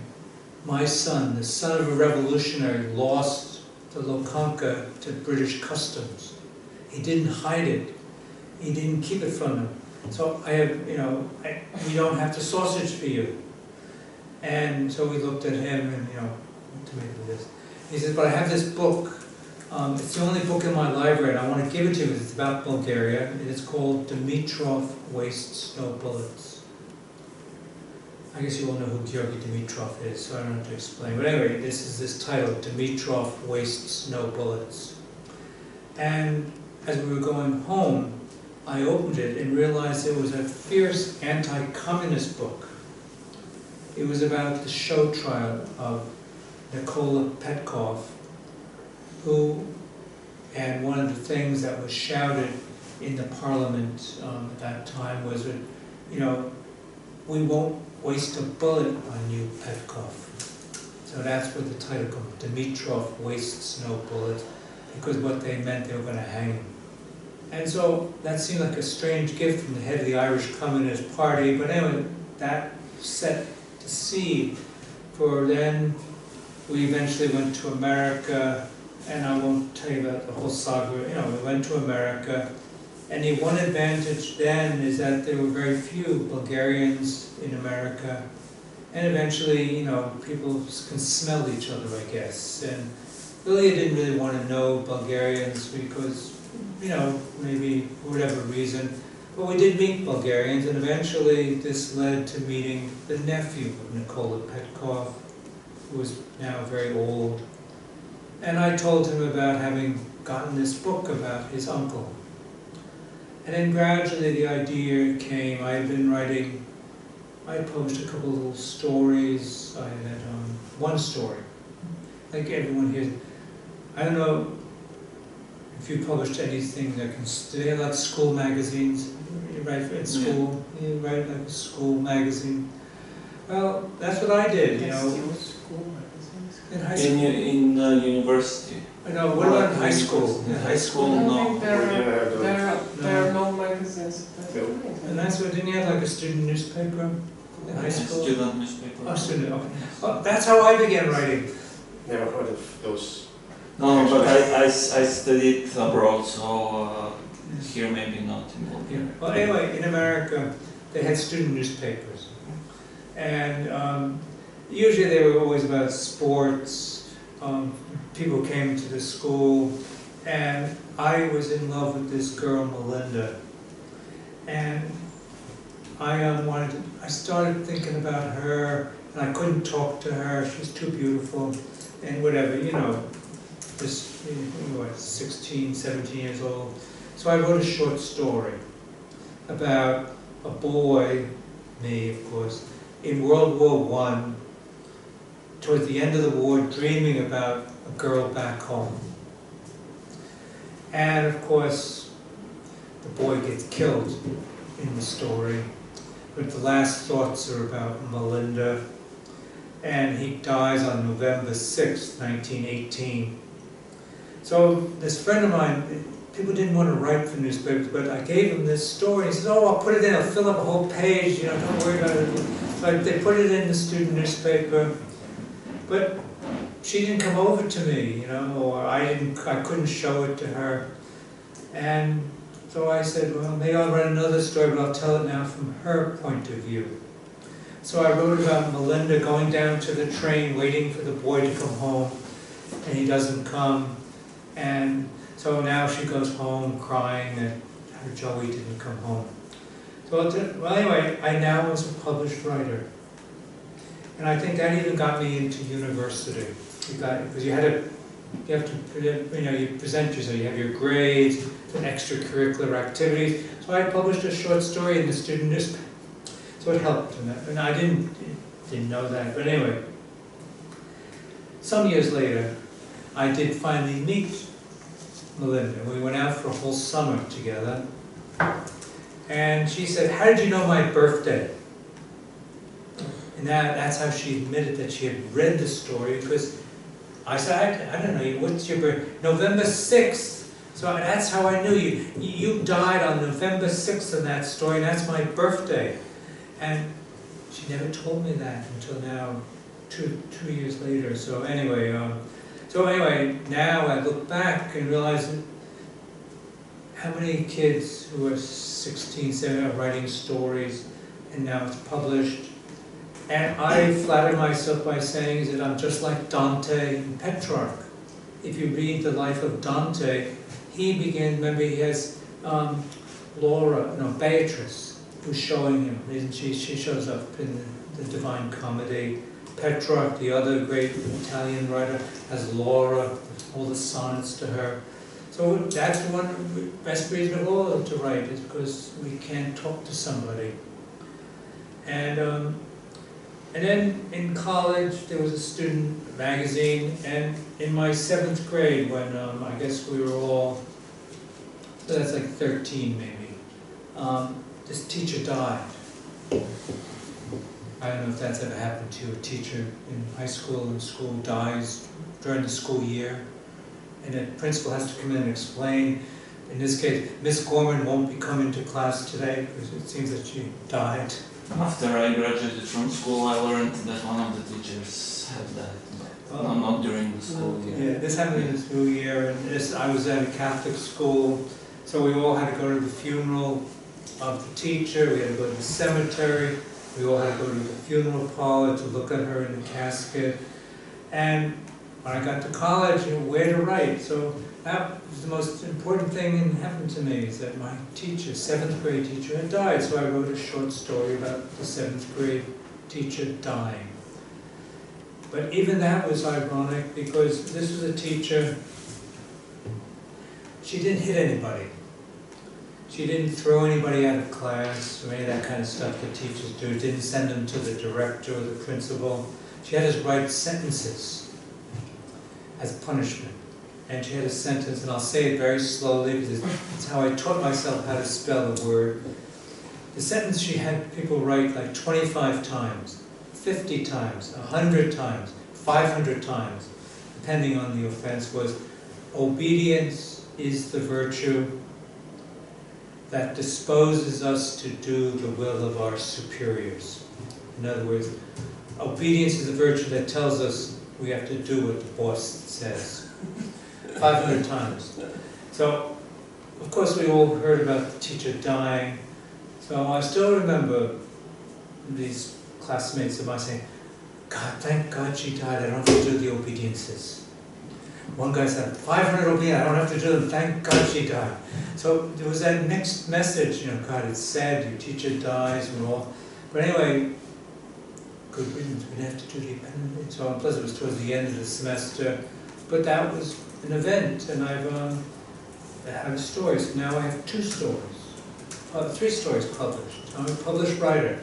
My son, the son of a revolutionary, lost the lokanka to British customs. He didn't hide it. He didn't keep it from them. So I have, we don't have the sausage for you. And so we looked at him and, what to make of this. He said, but I have this book. It's the only book in my library, and I want to give it to you because it's about Bulgaria. It's called Dimitrov Wastes No Bullets. I guess you all know who Georgy Dimitrov is, so I don't have to explain. But anyway, this is this title, Dimitrov Wastes No Bullets. And as we were going home, I opened it and realized it was a fierce anti-communist book. It was about the show trial of Nicola Petkov, and one of the things that was shouted in the parliament at that time was that, we won't waste a bullet on you, Petkov. So that's what the title comes, Dimitrov Wastes No Bullets, because what they meant, they were going to hang him. And so that seemed like a strange gift from the head of the Irish Communist Party, but anyway, that set the seed for then. We eventually went to America, and I won't tell you about the whole saga. We went to America, and the one advantage then is that there were very few Bulgarians in America, and eventually, people can smell each other, I guess. And Lilia didn't really want to know Bulgarians because, maybe for whatever reason, but we did meet Bulgarians, and eventually this led to meeting the nephew of Nicola Petkov, who was now very old. And I told him about having gotten this book about his uncle. And then gradually the idea came. I had been writing, I published a couple of little stories. I had one story, like everyone here. I don't know if you published anything that can stay like school magazines. You write in school. Yeah. You write like a school magazine. Well, that's what I did. You know. In high school. In university. No, what about in high school? In high school, no. There are no magazines. And that's what, didn't you have like a student newspaper in high school? Student newspaper. Oh, student, okay. Oh, that's how I began writing. Never heard of those. No, but I studied abroad, so here maybe not in Bulgaria. Yeah. Well, anyway, in America, they had student newspapers. And usually they were always about sports. People came to the school, and I was in love with this girl, Melinda. And I started thinking about her, and I couldn't talk to her. She was too beautiful, and whatever, you know, just, 16, 17 years old. So I wrote a short story about a boy, me of course, in World War I, towards the end of the war, dreaming about a girl back home. And of course, the boy gets killed in the story, but the last thoughts are about Melinda, and he dies on November 6, 1918. So this friend of mine, people didn't want to write for newspapers, but I gave him this story. He says, "Oh, I'll put it in, I'll fill up a whole page, don't worry about it." So they put it in the student newspaper, but she didn't come over to me, or I couldn't show it to her. And so I said, well, maybe I'll write another story, but I'll tell it now from her point of view. So I wrote about Melinda going down to the train, waiting for the boy to come home, and he doesn't come. And so now she goes home crying that her Joey didn't come home. So well, anyway, I now was a published writer. And I think that even got me into university. Because you have to, you present yourself, you have your grades, and extracurricular activities. So I published a short story in the student newspaper. So it helped in that. And I didn't know that, but anyway. Some years later, I did finally meet Melinda. We went out for a whole summer together. And she said, "How did you know my birthday?" And that's how she admitted that she had read the story, because I said, I don't know, what's your birthday? November 6th. So that's how I knew you. You died on November 6th in that story, and that's my birthday. And she never told me that until now, two years later. So anyway, now I look back and realize that how many kids who are 16, 17 are writing stories, and now it's published. And I flatter myself by saying that I'm just like Dante and Petrarch. If you read the life of Dante, he began, remember he has Beatrice, who's showing him, isn't she? She shows up in the Divine Comedy. Petrarch, the other great Italian writer, has Laura, all the sonnets to her. So that's one of the best reason of all to write, is because we can't talk to somebody. And then in college, there was a student magazine, and in my 7th grade, when I guess we were all, so that's like 13 maybe, this teacher died. I don't know if that's ever happened to you. A teacher in high school and school dies during the school year, and the principal has to come in and explain. In this case, Miss Gorman won't be coming to class today because it seems that she died. After I graduated from school, I learned that one of the teachers had died, but not during the school year. Yeah, this happened in the school year, and I was at a Catholic school, so we all had to go to the funeral of the teacher, we had to go to the cemetery, we all had to go to the funeral parlor to look at her in the casket. And when I got to college, where to write. So that was the most important thing that happened to me, is that my teacher, 7th grade teacher, had died. So I wrote a short story about the 7th grade teacher dying. But even that was ironic, because this was a teacher, she didn't hit anybody. She didn't throw anybody out of class or any of that kind of stuff that teachers do. Didn't send them to the director or the principal. She had us write sentences as punishment. And she had a sentence, and I'll say it very slowly because it's how I taught myself how to spell a word. the sentence she had people write like 25 times, 50 times, 100 times, 500 times, depending on the offense, was obedience is the virtue that disposes us to do the will of our superiors. In other words, obedience is the virtue that tells us we have to do what the boss says. 500 times. So, of course, we all heard about the teacher dying. So I still remember these classmates of mine saying, God, thank God she died, I don't have to do the obediences. One guy said, 500 obedience, I don't have to do them, thank God she died. So there was that mixed message, you know, God, it's sad, your teacher dies, and all. But anyway, good riddance, we didn't have to do the appendix. So plus it was towards the end of the semester. But that was an event, and I had a story. So now I have 2 stories, 3 stories published. I'm a published writer.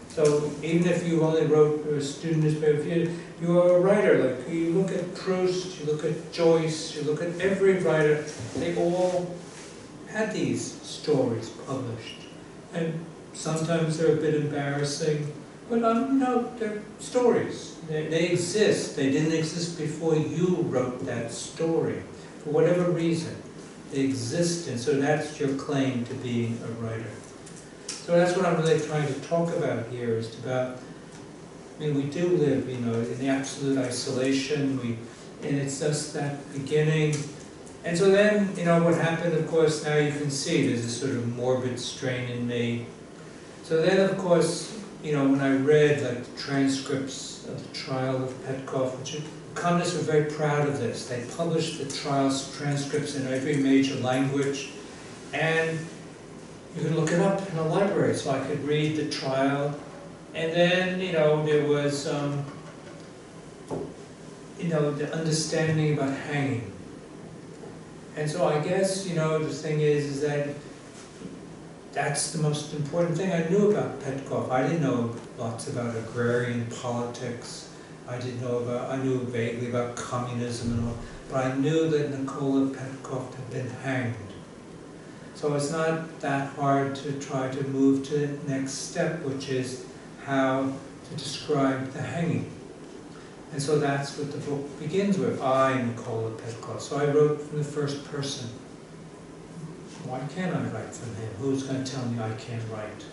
So even if you only wrote a student newspaper, you are a writer. Like you look at Proust, you look at Joyce, you look at every writer, they all had these stories published. And sometimes they're a bit embarrassing, but no, they're stories. They exist. They didn't exist before you wrote that story. For whatever reason, they exist, and so that's your claim to being a writer. So that's what I'm really trying to talk about here, is about, I mean, we do live, you know, in the absolute isolation, and it's just that beginning. And so then, you know, what happened, of course, now you can see there's a sort of morbid strain in me. So then, of course, you know, when I read like the transcripts of the trial of Petkov, which communists were very proud of this. They published the trial's transcripts in every major language, and you can look it up in a library. So I could read the trial, and then, you know, there was, you know, the understanding about hanging. And so I guess, you know, the thing is that that's the most important thing I knew about Petkov. I didn't know lots about agrarian politics. I knew vaguely about communism and all, but I knew that Nicola Petkov had been hanged. So it's not that hard to try to move to the next step, which is how to describe the hanging. And so that's what the book begins with, I, Nicola Petkov. So I wrote from the first person. Why can't I write from him? Who's going to tell me I can't write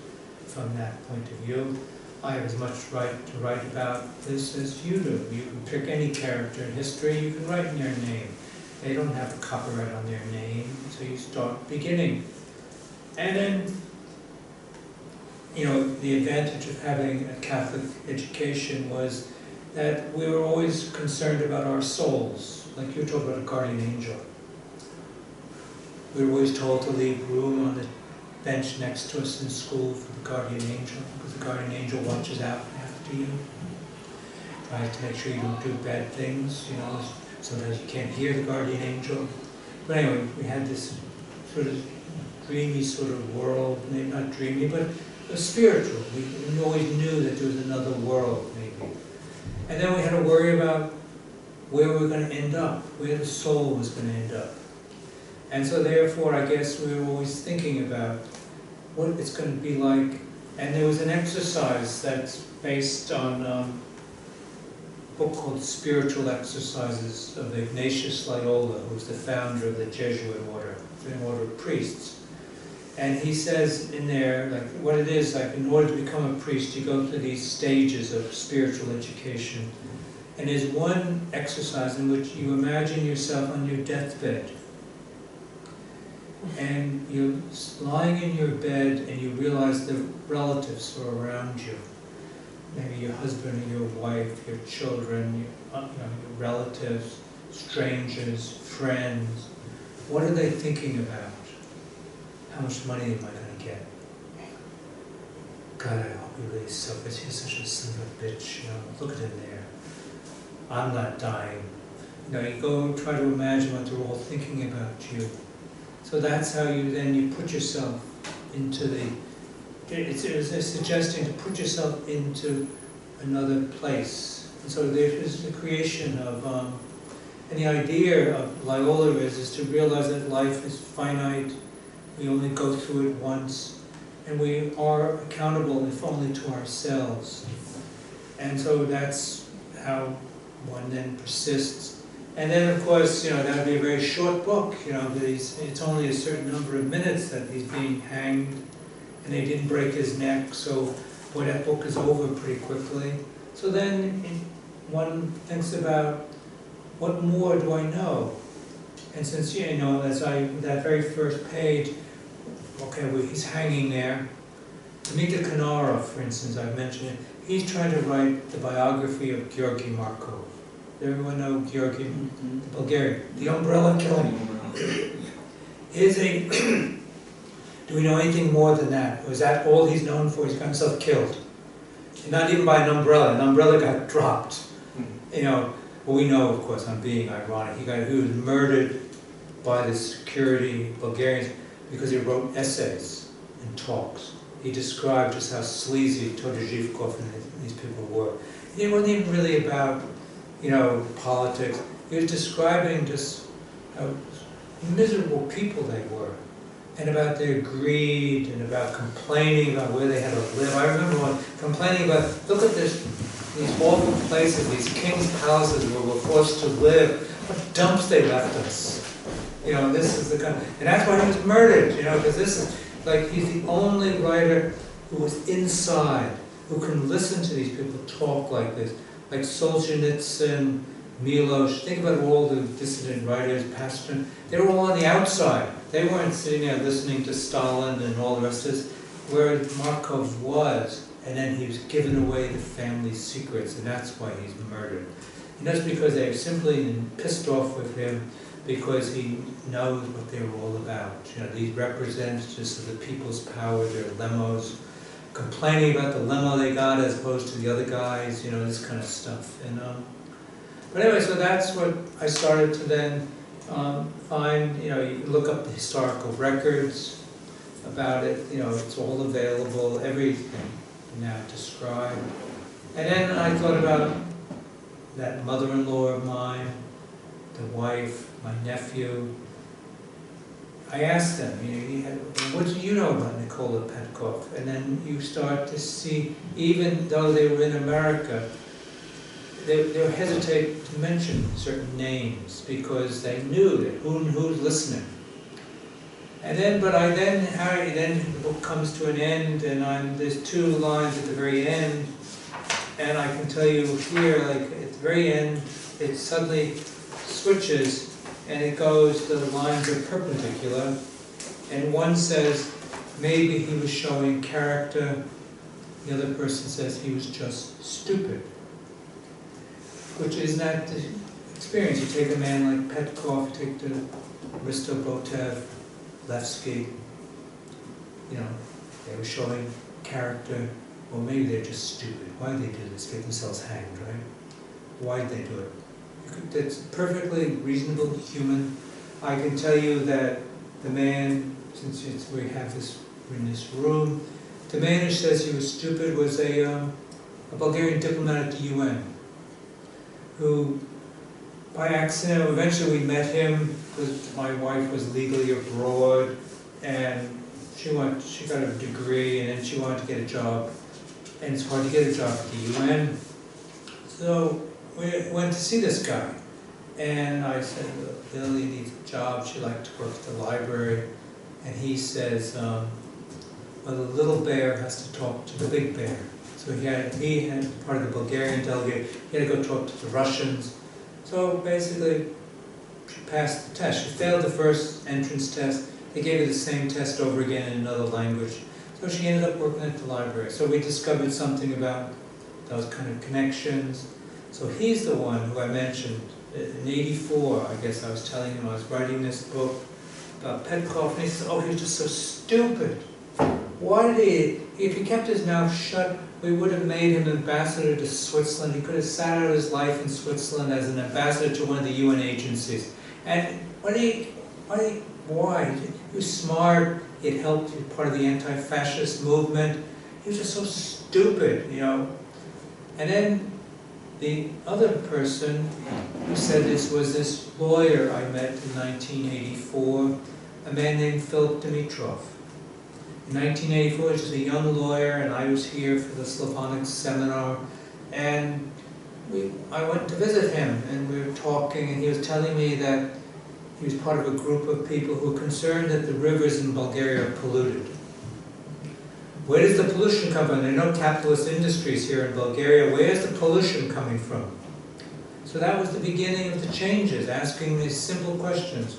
from that point of view? I have as much right to write about this as you do. You can pick any character in history, you can write in their name. They don't have a copyright on their name, so you start beginning. And then, you know, the advantage of having a Catholic education was that we were always concerned about our souls. Like you talked about a guardian angel. We were always told to leave room on the bench next to us in school for the guardian angel, because the guardian angel watches out after you. Tries to make sure you don't do bad things, you know. Sometimes you can't hear the guardian angel. But anyway, we had this sort of dreamy sort of world, maybe not dreamy, but spiritual. We always knew that there was another world, maybe. And then we had to worry about where we were going to end up, where the soul was going to end up. And so therefore, I guess we were always thinking about what it's going to be like. And there was an exercise that's based on a book called Spiritual Exercises of Ignatius Loyola, who's the founder of the Jesuit order, an order of priests. And he says in there, like, what it is, like, in order to become a priest, you go through these stages of spiritual education. And there's one exercise in which you imagine yourself on your deathbed. And you're lying in your bed and you realize the relatives are around you. Maybe your husband or your wife, your children, your relatives, strangers, friends. What are they thinking about? How much money am I going to get? God, I hope he really suffers. He's such a son of a bitch. You know, look at him there. I'm not dying. You know, you go try to imagine what they're all thinking about you. So that's how you put yourself into the. It's suggesting to put yourself into another place. And so there's the creation of. And the idea of Loyola is to realize that life is finite. We only go through it once. and we are accountable, if only to ourselves. And so that's how one then persists. And then, of course, that would be a very short book. It's only a certain number of minutes that he's being hanged, and they didn't break his neck, so boy, that book is over pretty quickly. So then one thinks about, what more do I know? And since, that very first page, okay, well, he's hanging there. Т.нар, for instance, I've mentioned it, he's trying to write the biography of Georgy Markov. Does everyone know Georgy, the Bulgarian, the umbrella killing? Do we know anything more than that? Or is that all he's known for? He's got himself killed. And not even by an umbrella. An umbrella got dropped. Well, we know, of course, I'm being ironic. He was murdered by the security Bulgarians because he wrote essays and talks. He described just how sleazy Todorozhevkov and these people were. It wasn't even really about, politics. He was describing just how miserable people they were, and about their greed, and about complaining about where they had to live. I remember one complaining about, look at these awful places, these king's palaces where we're forced to live. What dumps they left us. This is the kind of, and that's why he was murdered, because this is, he's the only writer who was inside, who can listen to these people talk like this. Like Solzhenitsyn, Milosh, think about all the dissident writers, Pasternak, they were all on the outside. They weren't sitting there listening to Stalin and all the rest of this, where Markov was, and then he was giving away the family secrets, and that's why he's murdered. And that's because they're simply pissed off with him, because he knows what they were all about. These representatives of the people's power, their lemos, complaining about the lemo they got as opposed to the other guys, this kind of stuff. But anyway, so that's what I started to then find. You look up the historical records about it. It's all available, everything now described. And then I thought about that mother-in-law of mine, the wife, my nephew. I asked them, what do you know about Nicola Petkov? And then you start to see, even though they were in America, they hesitate to mention certain names because they knew that who's listening. And then, then the book comes to an end, and there's two lines at the very end, and I can tell you here, at the very end, it suddenly switches, and it goes, the lines are perpendicular, and one says, maybe he was showing character, the other person says he was just stupid. Which is not the experience. You take a man like Petkov, you take the Risto Botev, Levsky, they were showing character, or maybe they're just stupid. Why did they do this? Get themselves hanged, right? Why did they do it? It's perfectly reasonable, human. I can tell you that the man, since we have this in this room, the man who says he was stupid was a Bulgarian diplomat at the UN, who, by accident, eventually we met him because my wife was legally abroad, and she got a degree, and then she wanted to get a job, and it's hard to get a job at the UN. So we went to see this guy, and I said, Lily needs a job. She liked to work at the library, and he says, well, the little bear has to talk to the big bear. So he had part of the Bulgarian delegate. He had to go talk to the Russians. So basically, she passed the test. She failed the first entrance test. They gave her the same test over again in another language. So she ended up working at the library. So we discovered something about those kind of connections. So he's the one who I mentioned. In '84, I guess I was telling him I was writing this book about Petkov, and he says, oh, he was just so stupid. Why did if he kept his mouth shut, we would have made him ambassador to Switzerland. He could have sat out his life in Switzerland as an ambassador to one of the UN agencies. And why? He was smart. He had helped be part of the anti-fascist movement. He was just so stupid, And then the other person who said this was this lawyer I met in 1984, a man named Philip Dimitrov. In 1984, he was just a young lawyer, and I was here for the Slavonic seminar, and I went to visit him, and we were talking, and he was telling me that he was part of a group of people who were concerned that the rivers in Bulgaria are polluted. Where does the pollution come from? There are no capitalist industries here in Bulgaria. Where is the pollution coming from? So that was the beginning of the changes, asking these simple questions.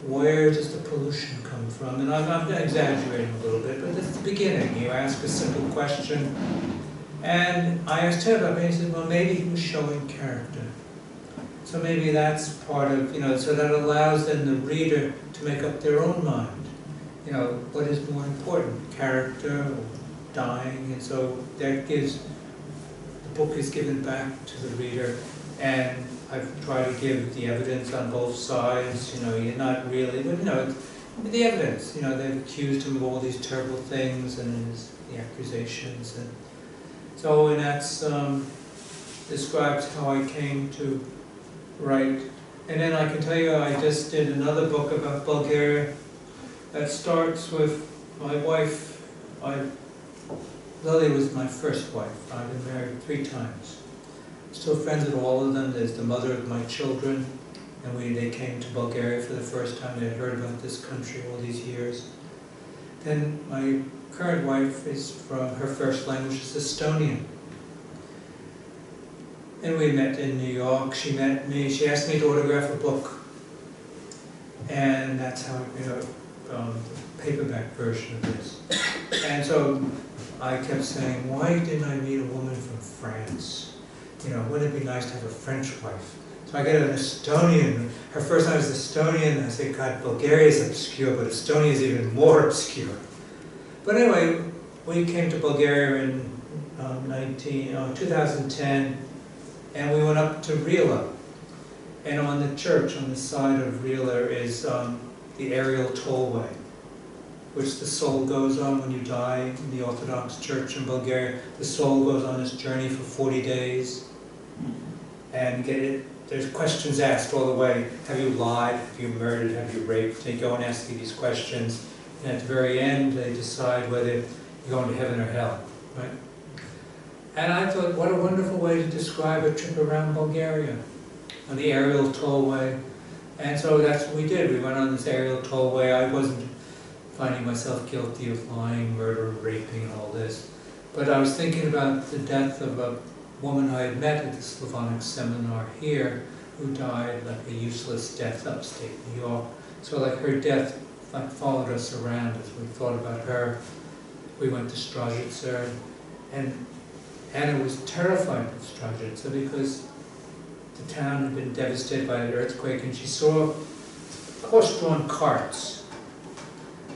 Where does the pollution come from? And I'm exaggerating a little bit, but that's the beginning. You ask a simple question. And I asked him about it, and he said, well, maybe he was showing character. So maybe that's part of, so that allows then the reader to make up their own mind. What is more important, character or dying? And so that gives, the book is given back to the reader, and I've tried to give the evidence on both sides. You're not really, but the evidence. They've accused him of all these terrible things, and the accusations, and so, and that's describes how I came to write. And then I can tell you, I just did another book about Bulgaria that starts with my wife. Lily was my first wife. I've been married 3 times. Still friends with all of them. There's the mother of my children, and they came to Bulgaria for the first time. They had heard about this country all these years. Then my current wife is from, her first language is Estonian. And we met in New York. She met me, she asked me to autograph a book. And that's how, the paperback version of this. And so I kept saying, why didn't I meet a woman from France? Wouldn't it be nice to have a French wife? So I get an Estonian. Her first name is Estonian, and I say, God, Bulgaria is obscure, but Estonia is even more obscure. But anyway, we came to Bulgaria in 2010, and we went up to Rila. And on the church, on the side of Rila, is the aerial tollway, which the soul goes on when you die in the Orthodox Church in Bulgaria. The soul goes on this journey for 40 days. And there's questions asked all the way. Have you lied? Have you murdered? Have you raped? They go and ask you these questions. And at the very end, they decide whether you're going to heaven or hell. Right? And I thought, what a wonderful way to describe a trip around Bulgaria on the aerial tollway. And so that's what we did. We went on this aerial tollway. I wasn't finding myself guilty of lying, murder, raping, and all this. But I was thinking about the death of a woman I had met at the Slavonic seminar here, who died like a useless death upstate New York. So like her death followed us around as we thought about her. We went to Strajitsa, and Anna was terrified of Strajitsa because the town had been devastated by an earthquake, and she saw horse-drawn carts.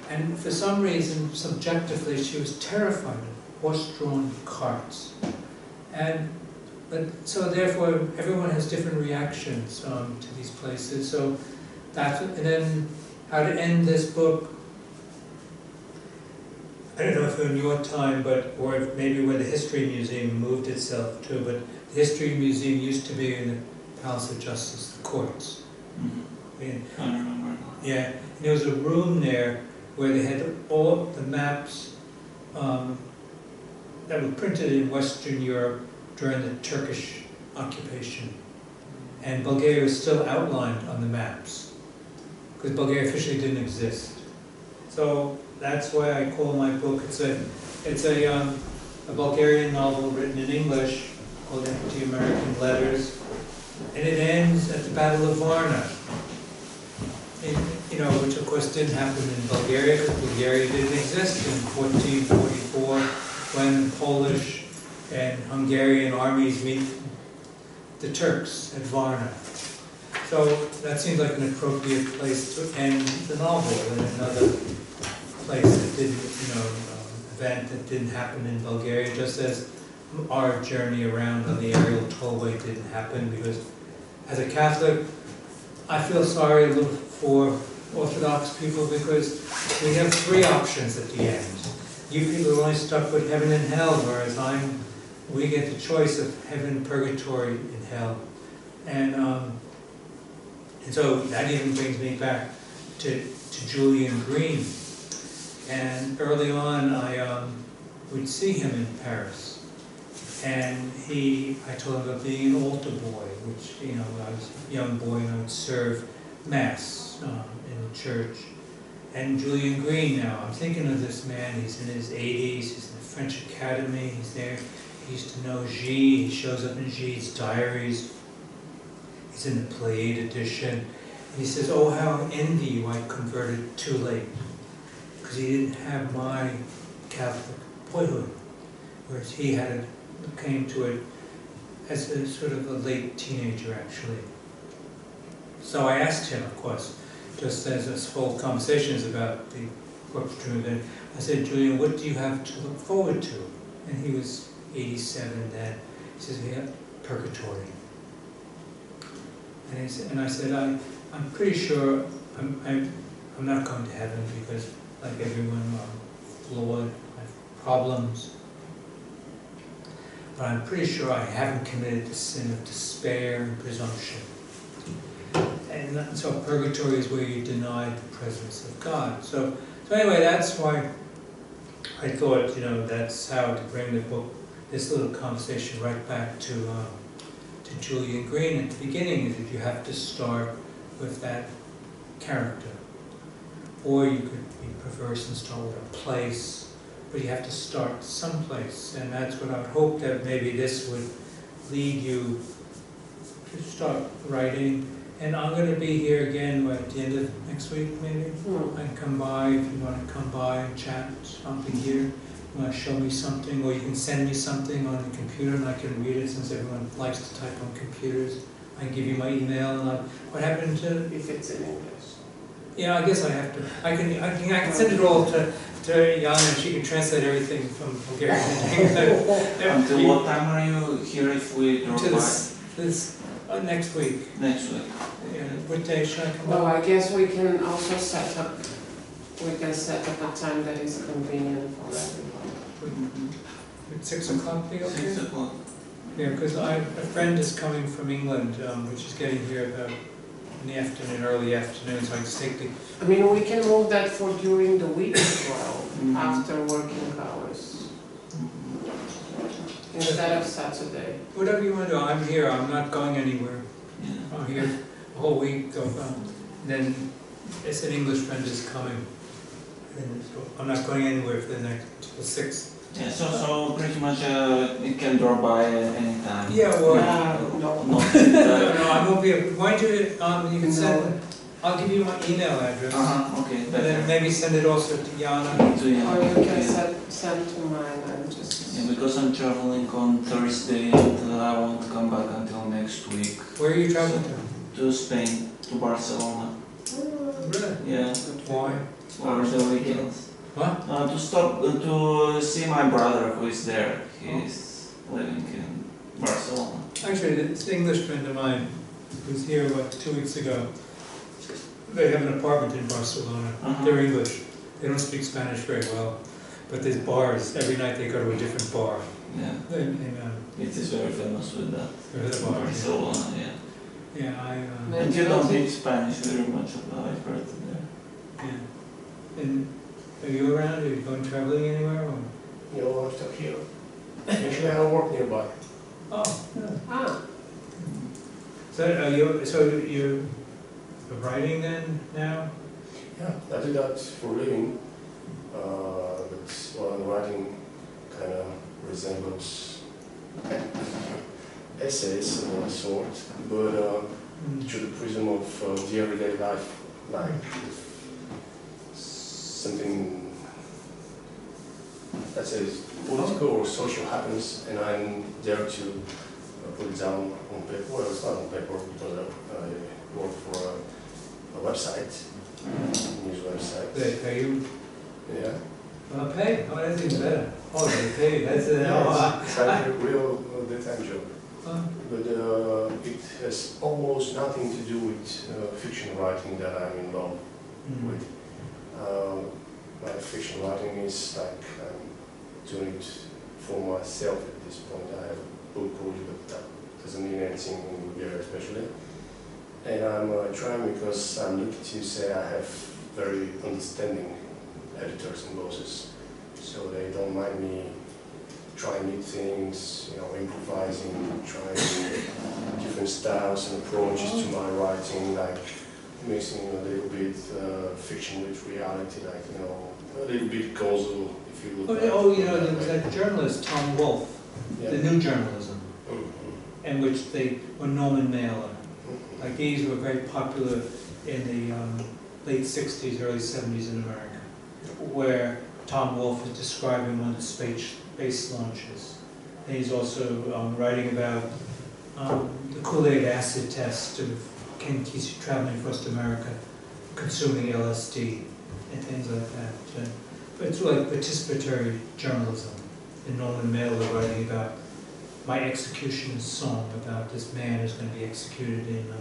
And for some reason, subjectively, she was terrified of horse-drawn carts. So therefore, everyone has different reactions to these places. So and then how to end this book. I don't know if in your time, or if maybe where the History Museum moved itself to, but the History Museum used to be in the Palace of Justice, the courts. I remember. Yeah, and there was a room there where they had all the maps that were printed in Western Europe during the Turkish occupation. And Bulgaria was still outlined on the maps, because Bulgaria officially didn't exist. So that's why I call my book, it's a Bulgarian novel written in English called Empty American Letters, and it ends at the Battle of Varna. Which of course didn't happen in Bulgaria, because Bulgaria didn't exist in 1444 when Polish and Hungarian armies meet the Turks at Varna. So that seems like an appropriate place to end the novel, in another place that didn't, event that didn't happen in Bulgaria, just as our journey around on the aerial tollway didn't happen, because as a Catholic, I feel sorry a little for Orthodox people, because we have 3 options at the end. You people are only stuck with heaven and hell, whereas we get the choice of heaven, purgatory, and hell. And so that even brings me back to Julian Green. And early on, I would see him in Paris. And I told him about being an altar boy, which, you know, when I was a young boy and I would serve Mass in the church. And Julian Green now, I'm thinking of this man, he's in his 80s, he's in the French Academy, he's there. He used to know G, he shows up in G's diaries. He's in the Pleiade edition. And he says, oh, how I envy you, I converted too late. Because he didn't have my Catholic boyhood, whereas he came to it as a sort of a late teenager, actually. So I asked him, of course, just as this whole conversation is about the corpus event, I said, Julian, what do you have to look forward to? And he was 87 then. He says, we have purgatory. And I said, I'm pretty sure I'm not going to heaven because, like everyone, I'm flawed, I have problems. But I'm pretty sure I haven't committed the sin of despair and presumption. And so purgatory is where you deny the presence of God. So anyway, that's why I thought, you know, that's how to bring the book, this little conversation right back to Julian Green at the beginning, is that you have to start with that character. Or you could be perverse and start with a place, but you have to start someplace. And that's what I would hope that maybe this would lead you to start writing. And I'm going to be here again at the end of next week, maybe. I can come by if you want to come by and chat. I'll be here. You want to show me something, or you can send me something on the computer and I can read it, since everyone likes to type on computers. I can give you my email. And what happened to? If it's in English. Yeah, I guess I have to. I can send it all to Jana, and she can translate everything from Bulgarian to English. Until what time are you here if we drop by? Next week. Next week. Yeah, what day should I come Well, up? I guess we can also set up a time that is convenient for everyone. Would 6 o'clock be okay? 6 o'clock. Yeah, because a friend is coming from England, which is getting here about in the afternoon, early afternoon, so I just take the... I mean, we can move that for during the week as well, after working hours, instead of Saturday. Whatever you want to do, I'm here, I'm not going anywhere. Yeah. I'm here the whole week, then it's an English friend is coming. And so I'm not going anywhere for the next, till 6. Yeah, so pretty much it can drop by anytime. Yeah, well... No. No, I won't be... Why don't you can send... I'll give you my email address. Okay. And then maybe send it also to Jana. To you. Or you can send to mine and just... Yeah, because I'm traveling on Thursday and I won't come back until next week. Where are you traveling to? To Spain, to Barcelona. Really? Yeah. Why? Over the weekends. What? To see my brother who is there. He's living in Barcelona. Actually, this English friend of mine was here, 2 weeks ago. They have an apartment in Barcelona. They're English. They don't speak Spanish very well. But there's bars. Every night they go to a different bar. Yeah. It is very famous with that. Barcelona, yeah. Yeah, and you don't speak Spanish very much, I've heard there. Yeah. And are you around? Are you going traveling anywhere? Or? No, I'm stuck here. Actually, I work nearby. Oh, yeah. So you're writing then now? Yeah, I do that for a living. But what I'm writing kind of resembles essays of a sort, but through the prism of the everyday life, like if something that says political or social happens, and I'm there to put it down on paper. Well, it's not on paper because I work for a website, news website. They pay you? Yeah. Well, pay? Oh, that's even better. Oh, they pay. That's it's like a real daytime job. But it has almost nothing to do with fiction writing that I'm in love with. My fiction writing is like I'm doing it for myself at this point. I have a book project, but that doesn't mean anything in Bulgaria especially. And I'm trying because I'm lucky to say I have very understanding editors and bosses, so they don't mind me trying new things, improvising, trying different styles and approaches to my writing, like mixing a little bit fiction with reality, like a little bit Gozo, if you look. There was that journalist Tom Wolfe, the New Journalism, in which they were Norman Mailer. Like these were very popular in the late 60s, early 70s in America, where Tom Wolfe is describing one of the space launches. And he's also writing about the Kool-Aid acid test of Ken Kesey traveling across America, consuming LSD and things like that. But it's like participatory journalism. And Norman Mailer writing about My Executioner's Song, about this man who's going to be executed in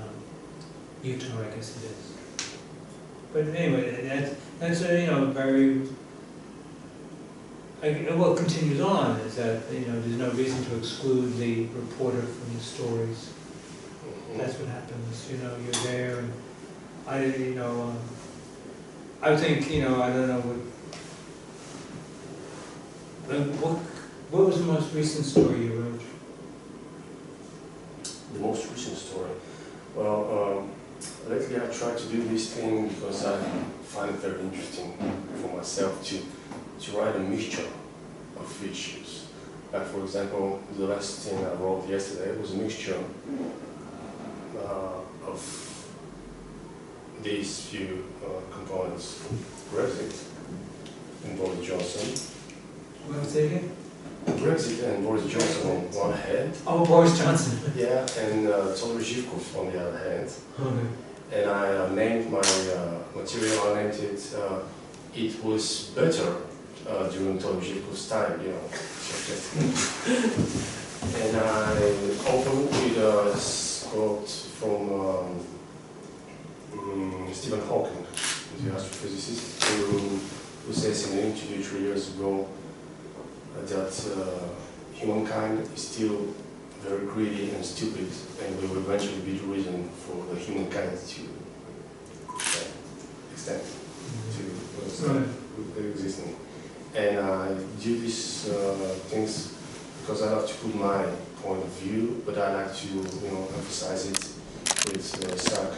Utah, I guess it is. But anyway, that's very. What continues on is that there's no reason to exclude the reporter from the stories. That's what happens. You're there, and I think I don't know what was the most recent story you wrote? The most recent story. Well, lately I tried to do this thing because I find it very interesting for myself to write a mixture of issues. Like for example, the last thing I wrote yesterday was a mixture of these few components: Brexit and Boris Johnson. What was it again? Brexit and Boris Johnson on one hand. Oh, Boris Johnson. Yeah, and Tolly Zhivkov on the other hand. Okay. And I named my material, I named it, It Was Better during Tolly Zhivkov's time, And I opened with a quote from Stephen Hawking, the astrophysicist, who says in an interview 3 years ago that humankind is still very greedy and stupid, and will eventually be the reason for the humankind to extend to existing. And I do these things because I like to put my point of view, but I like to emphasize it with sarcasm.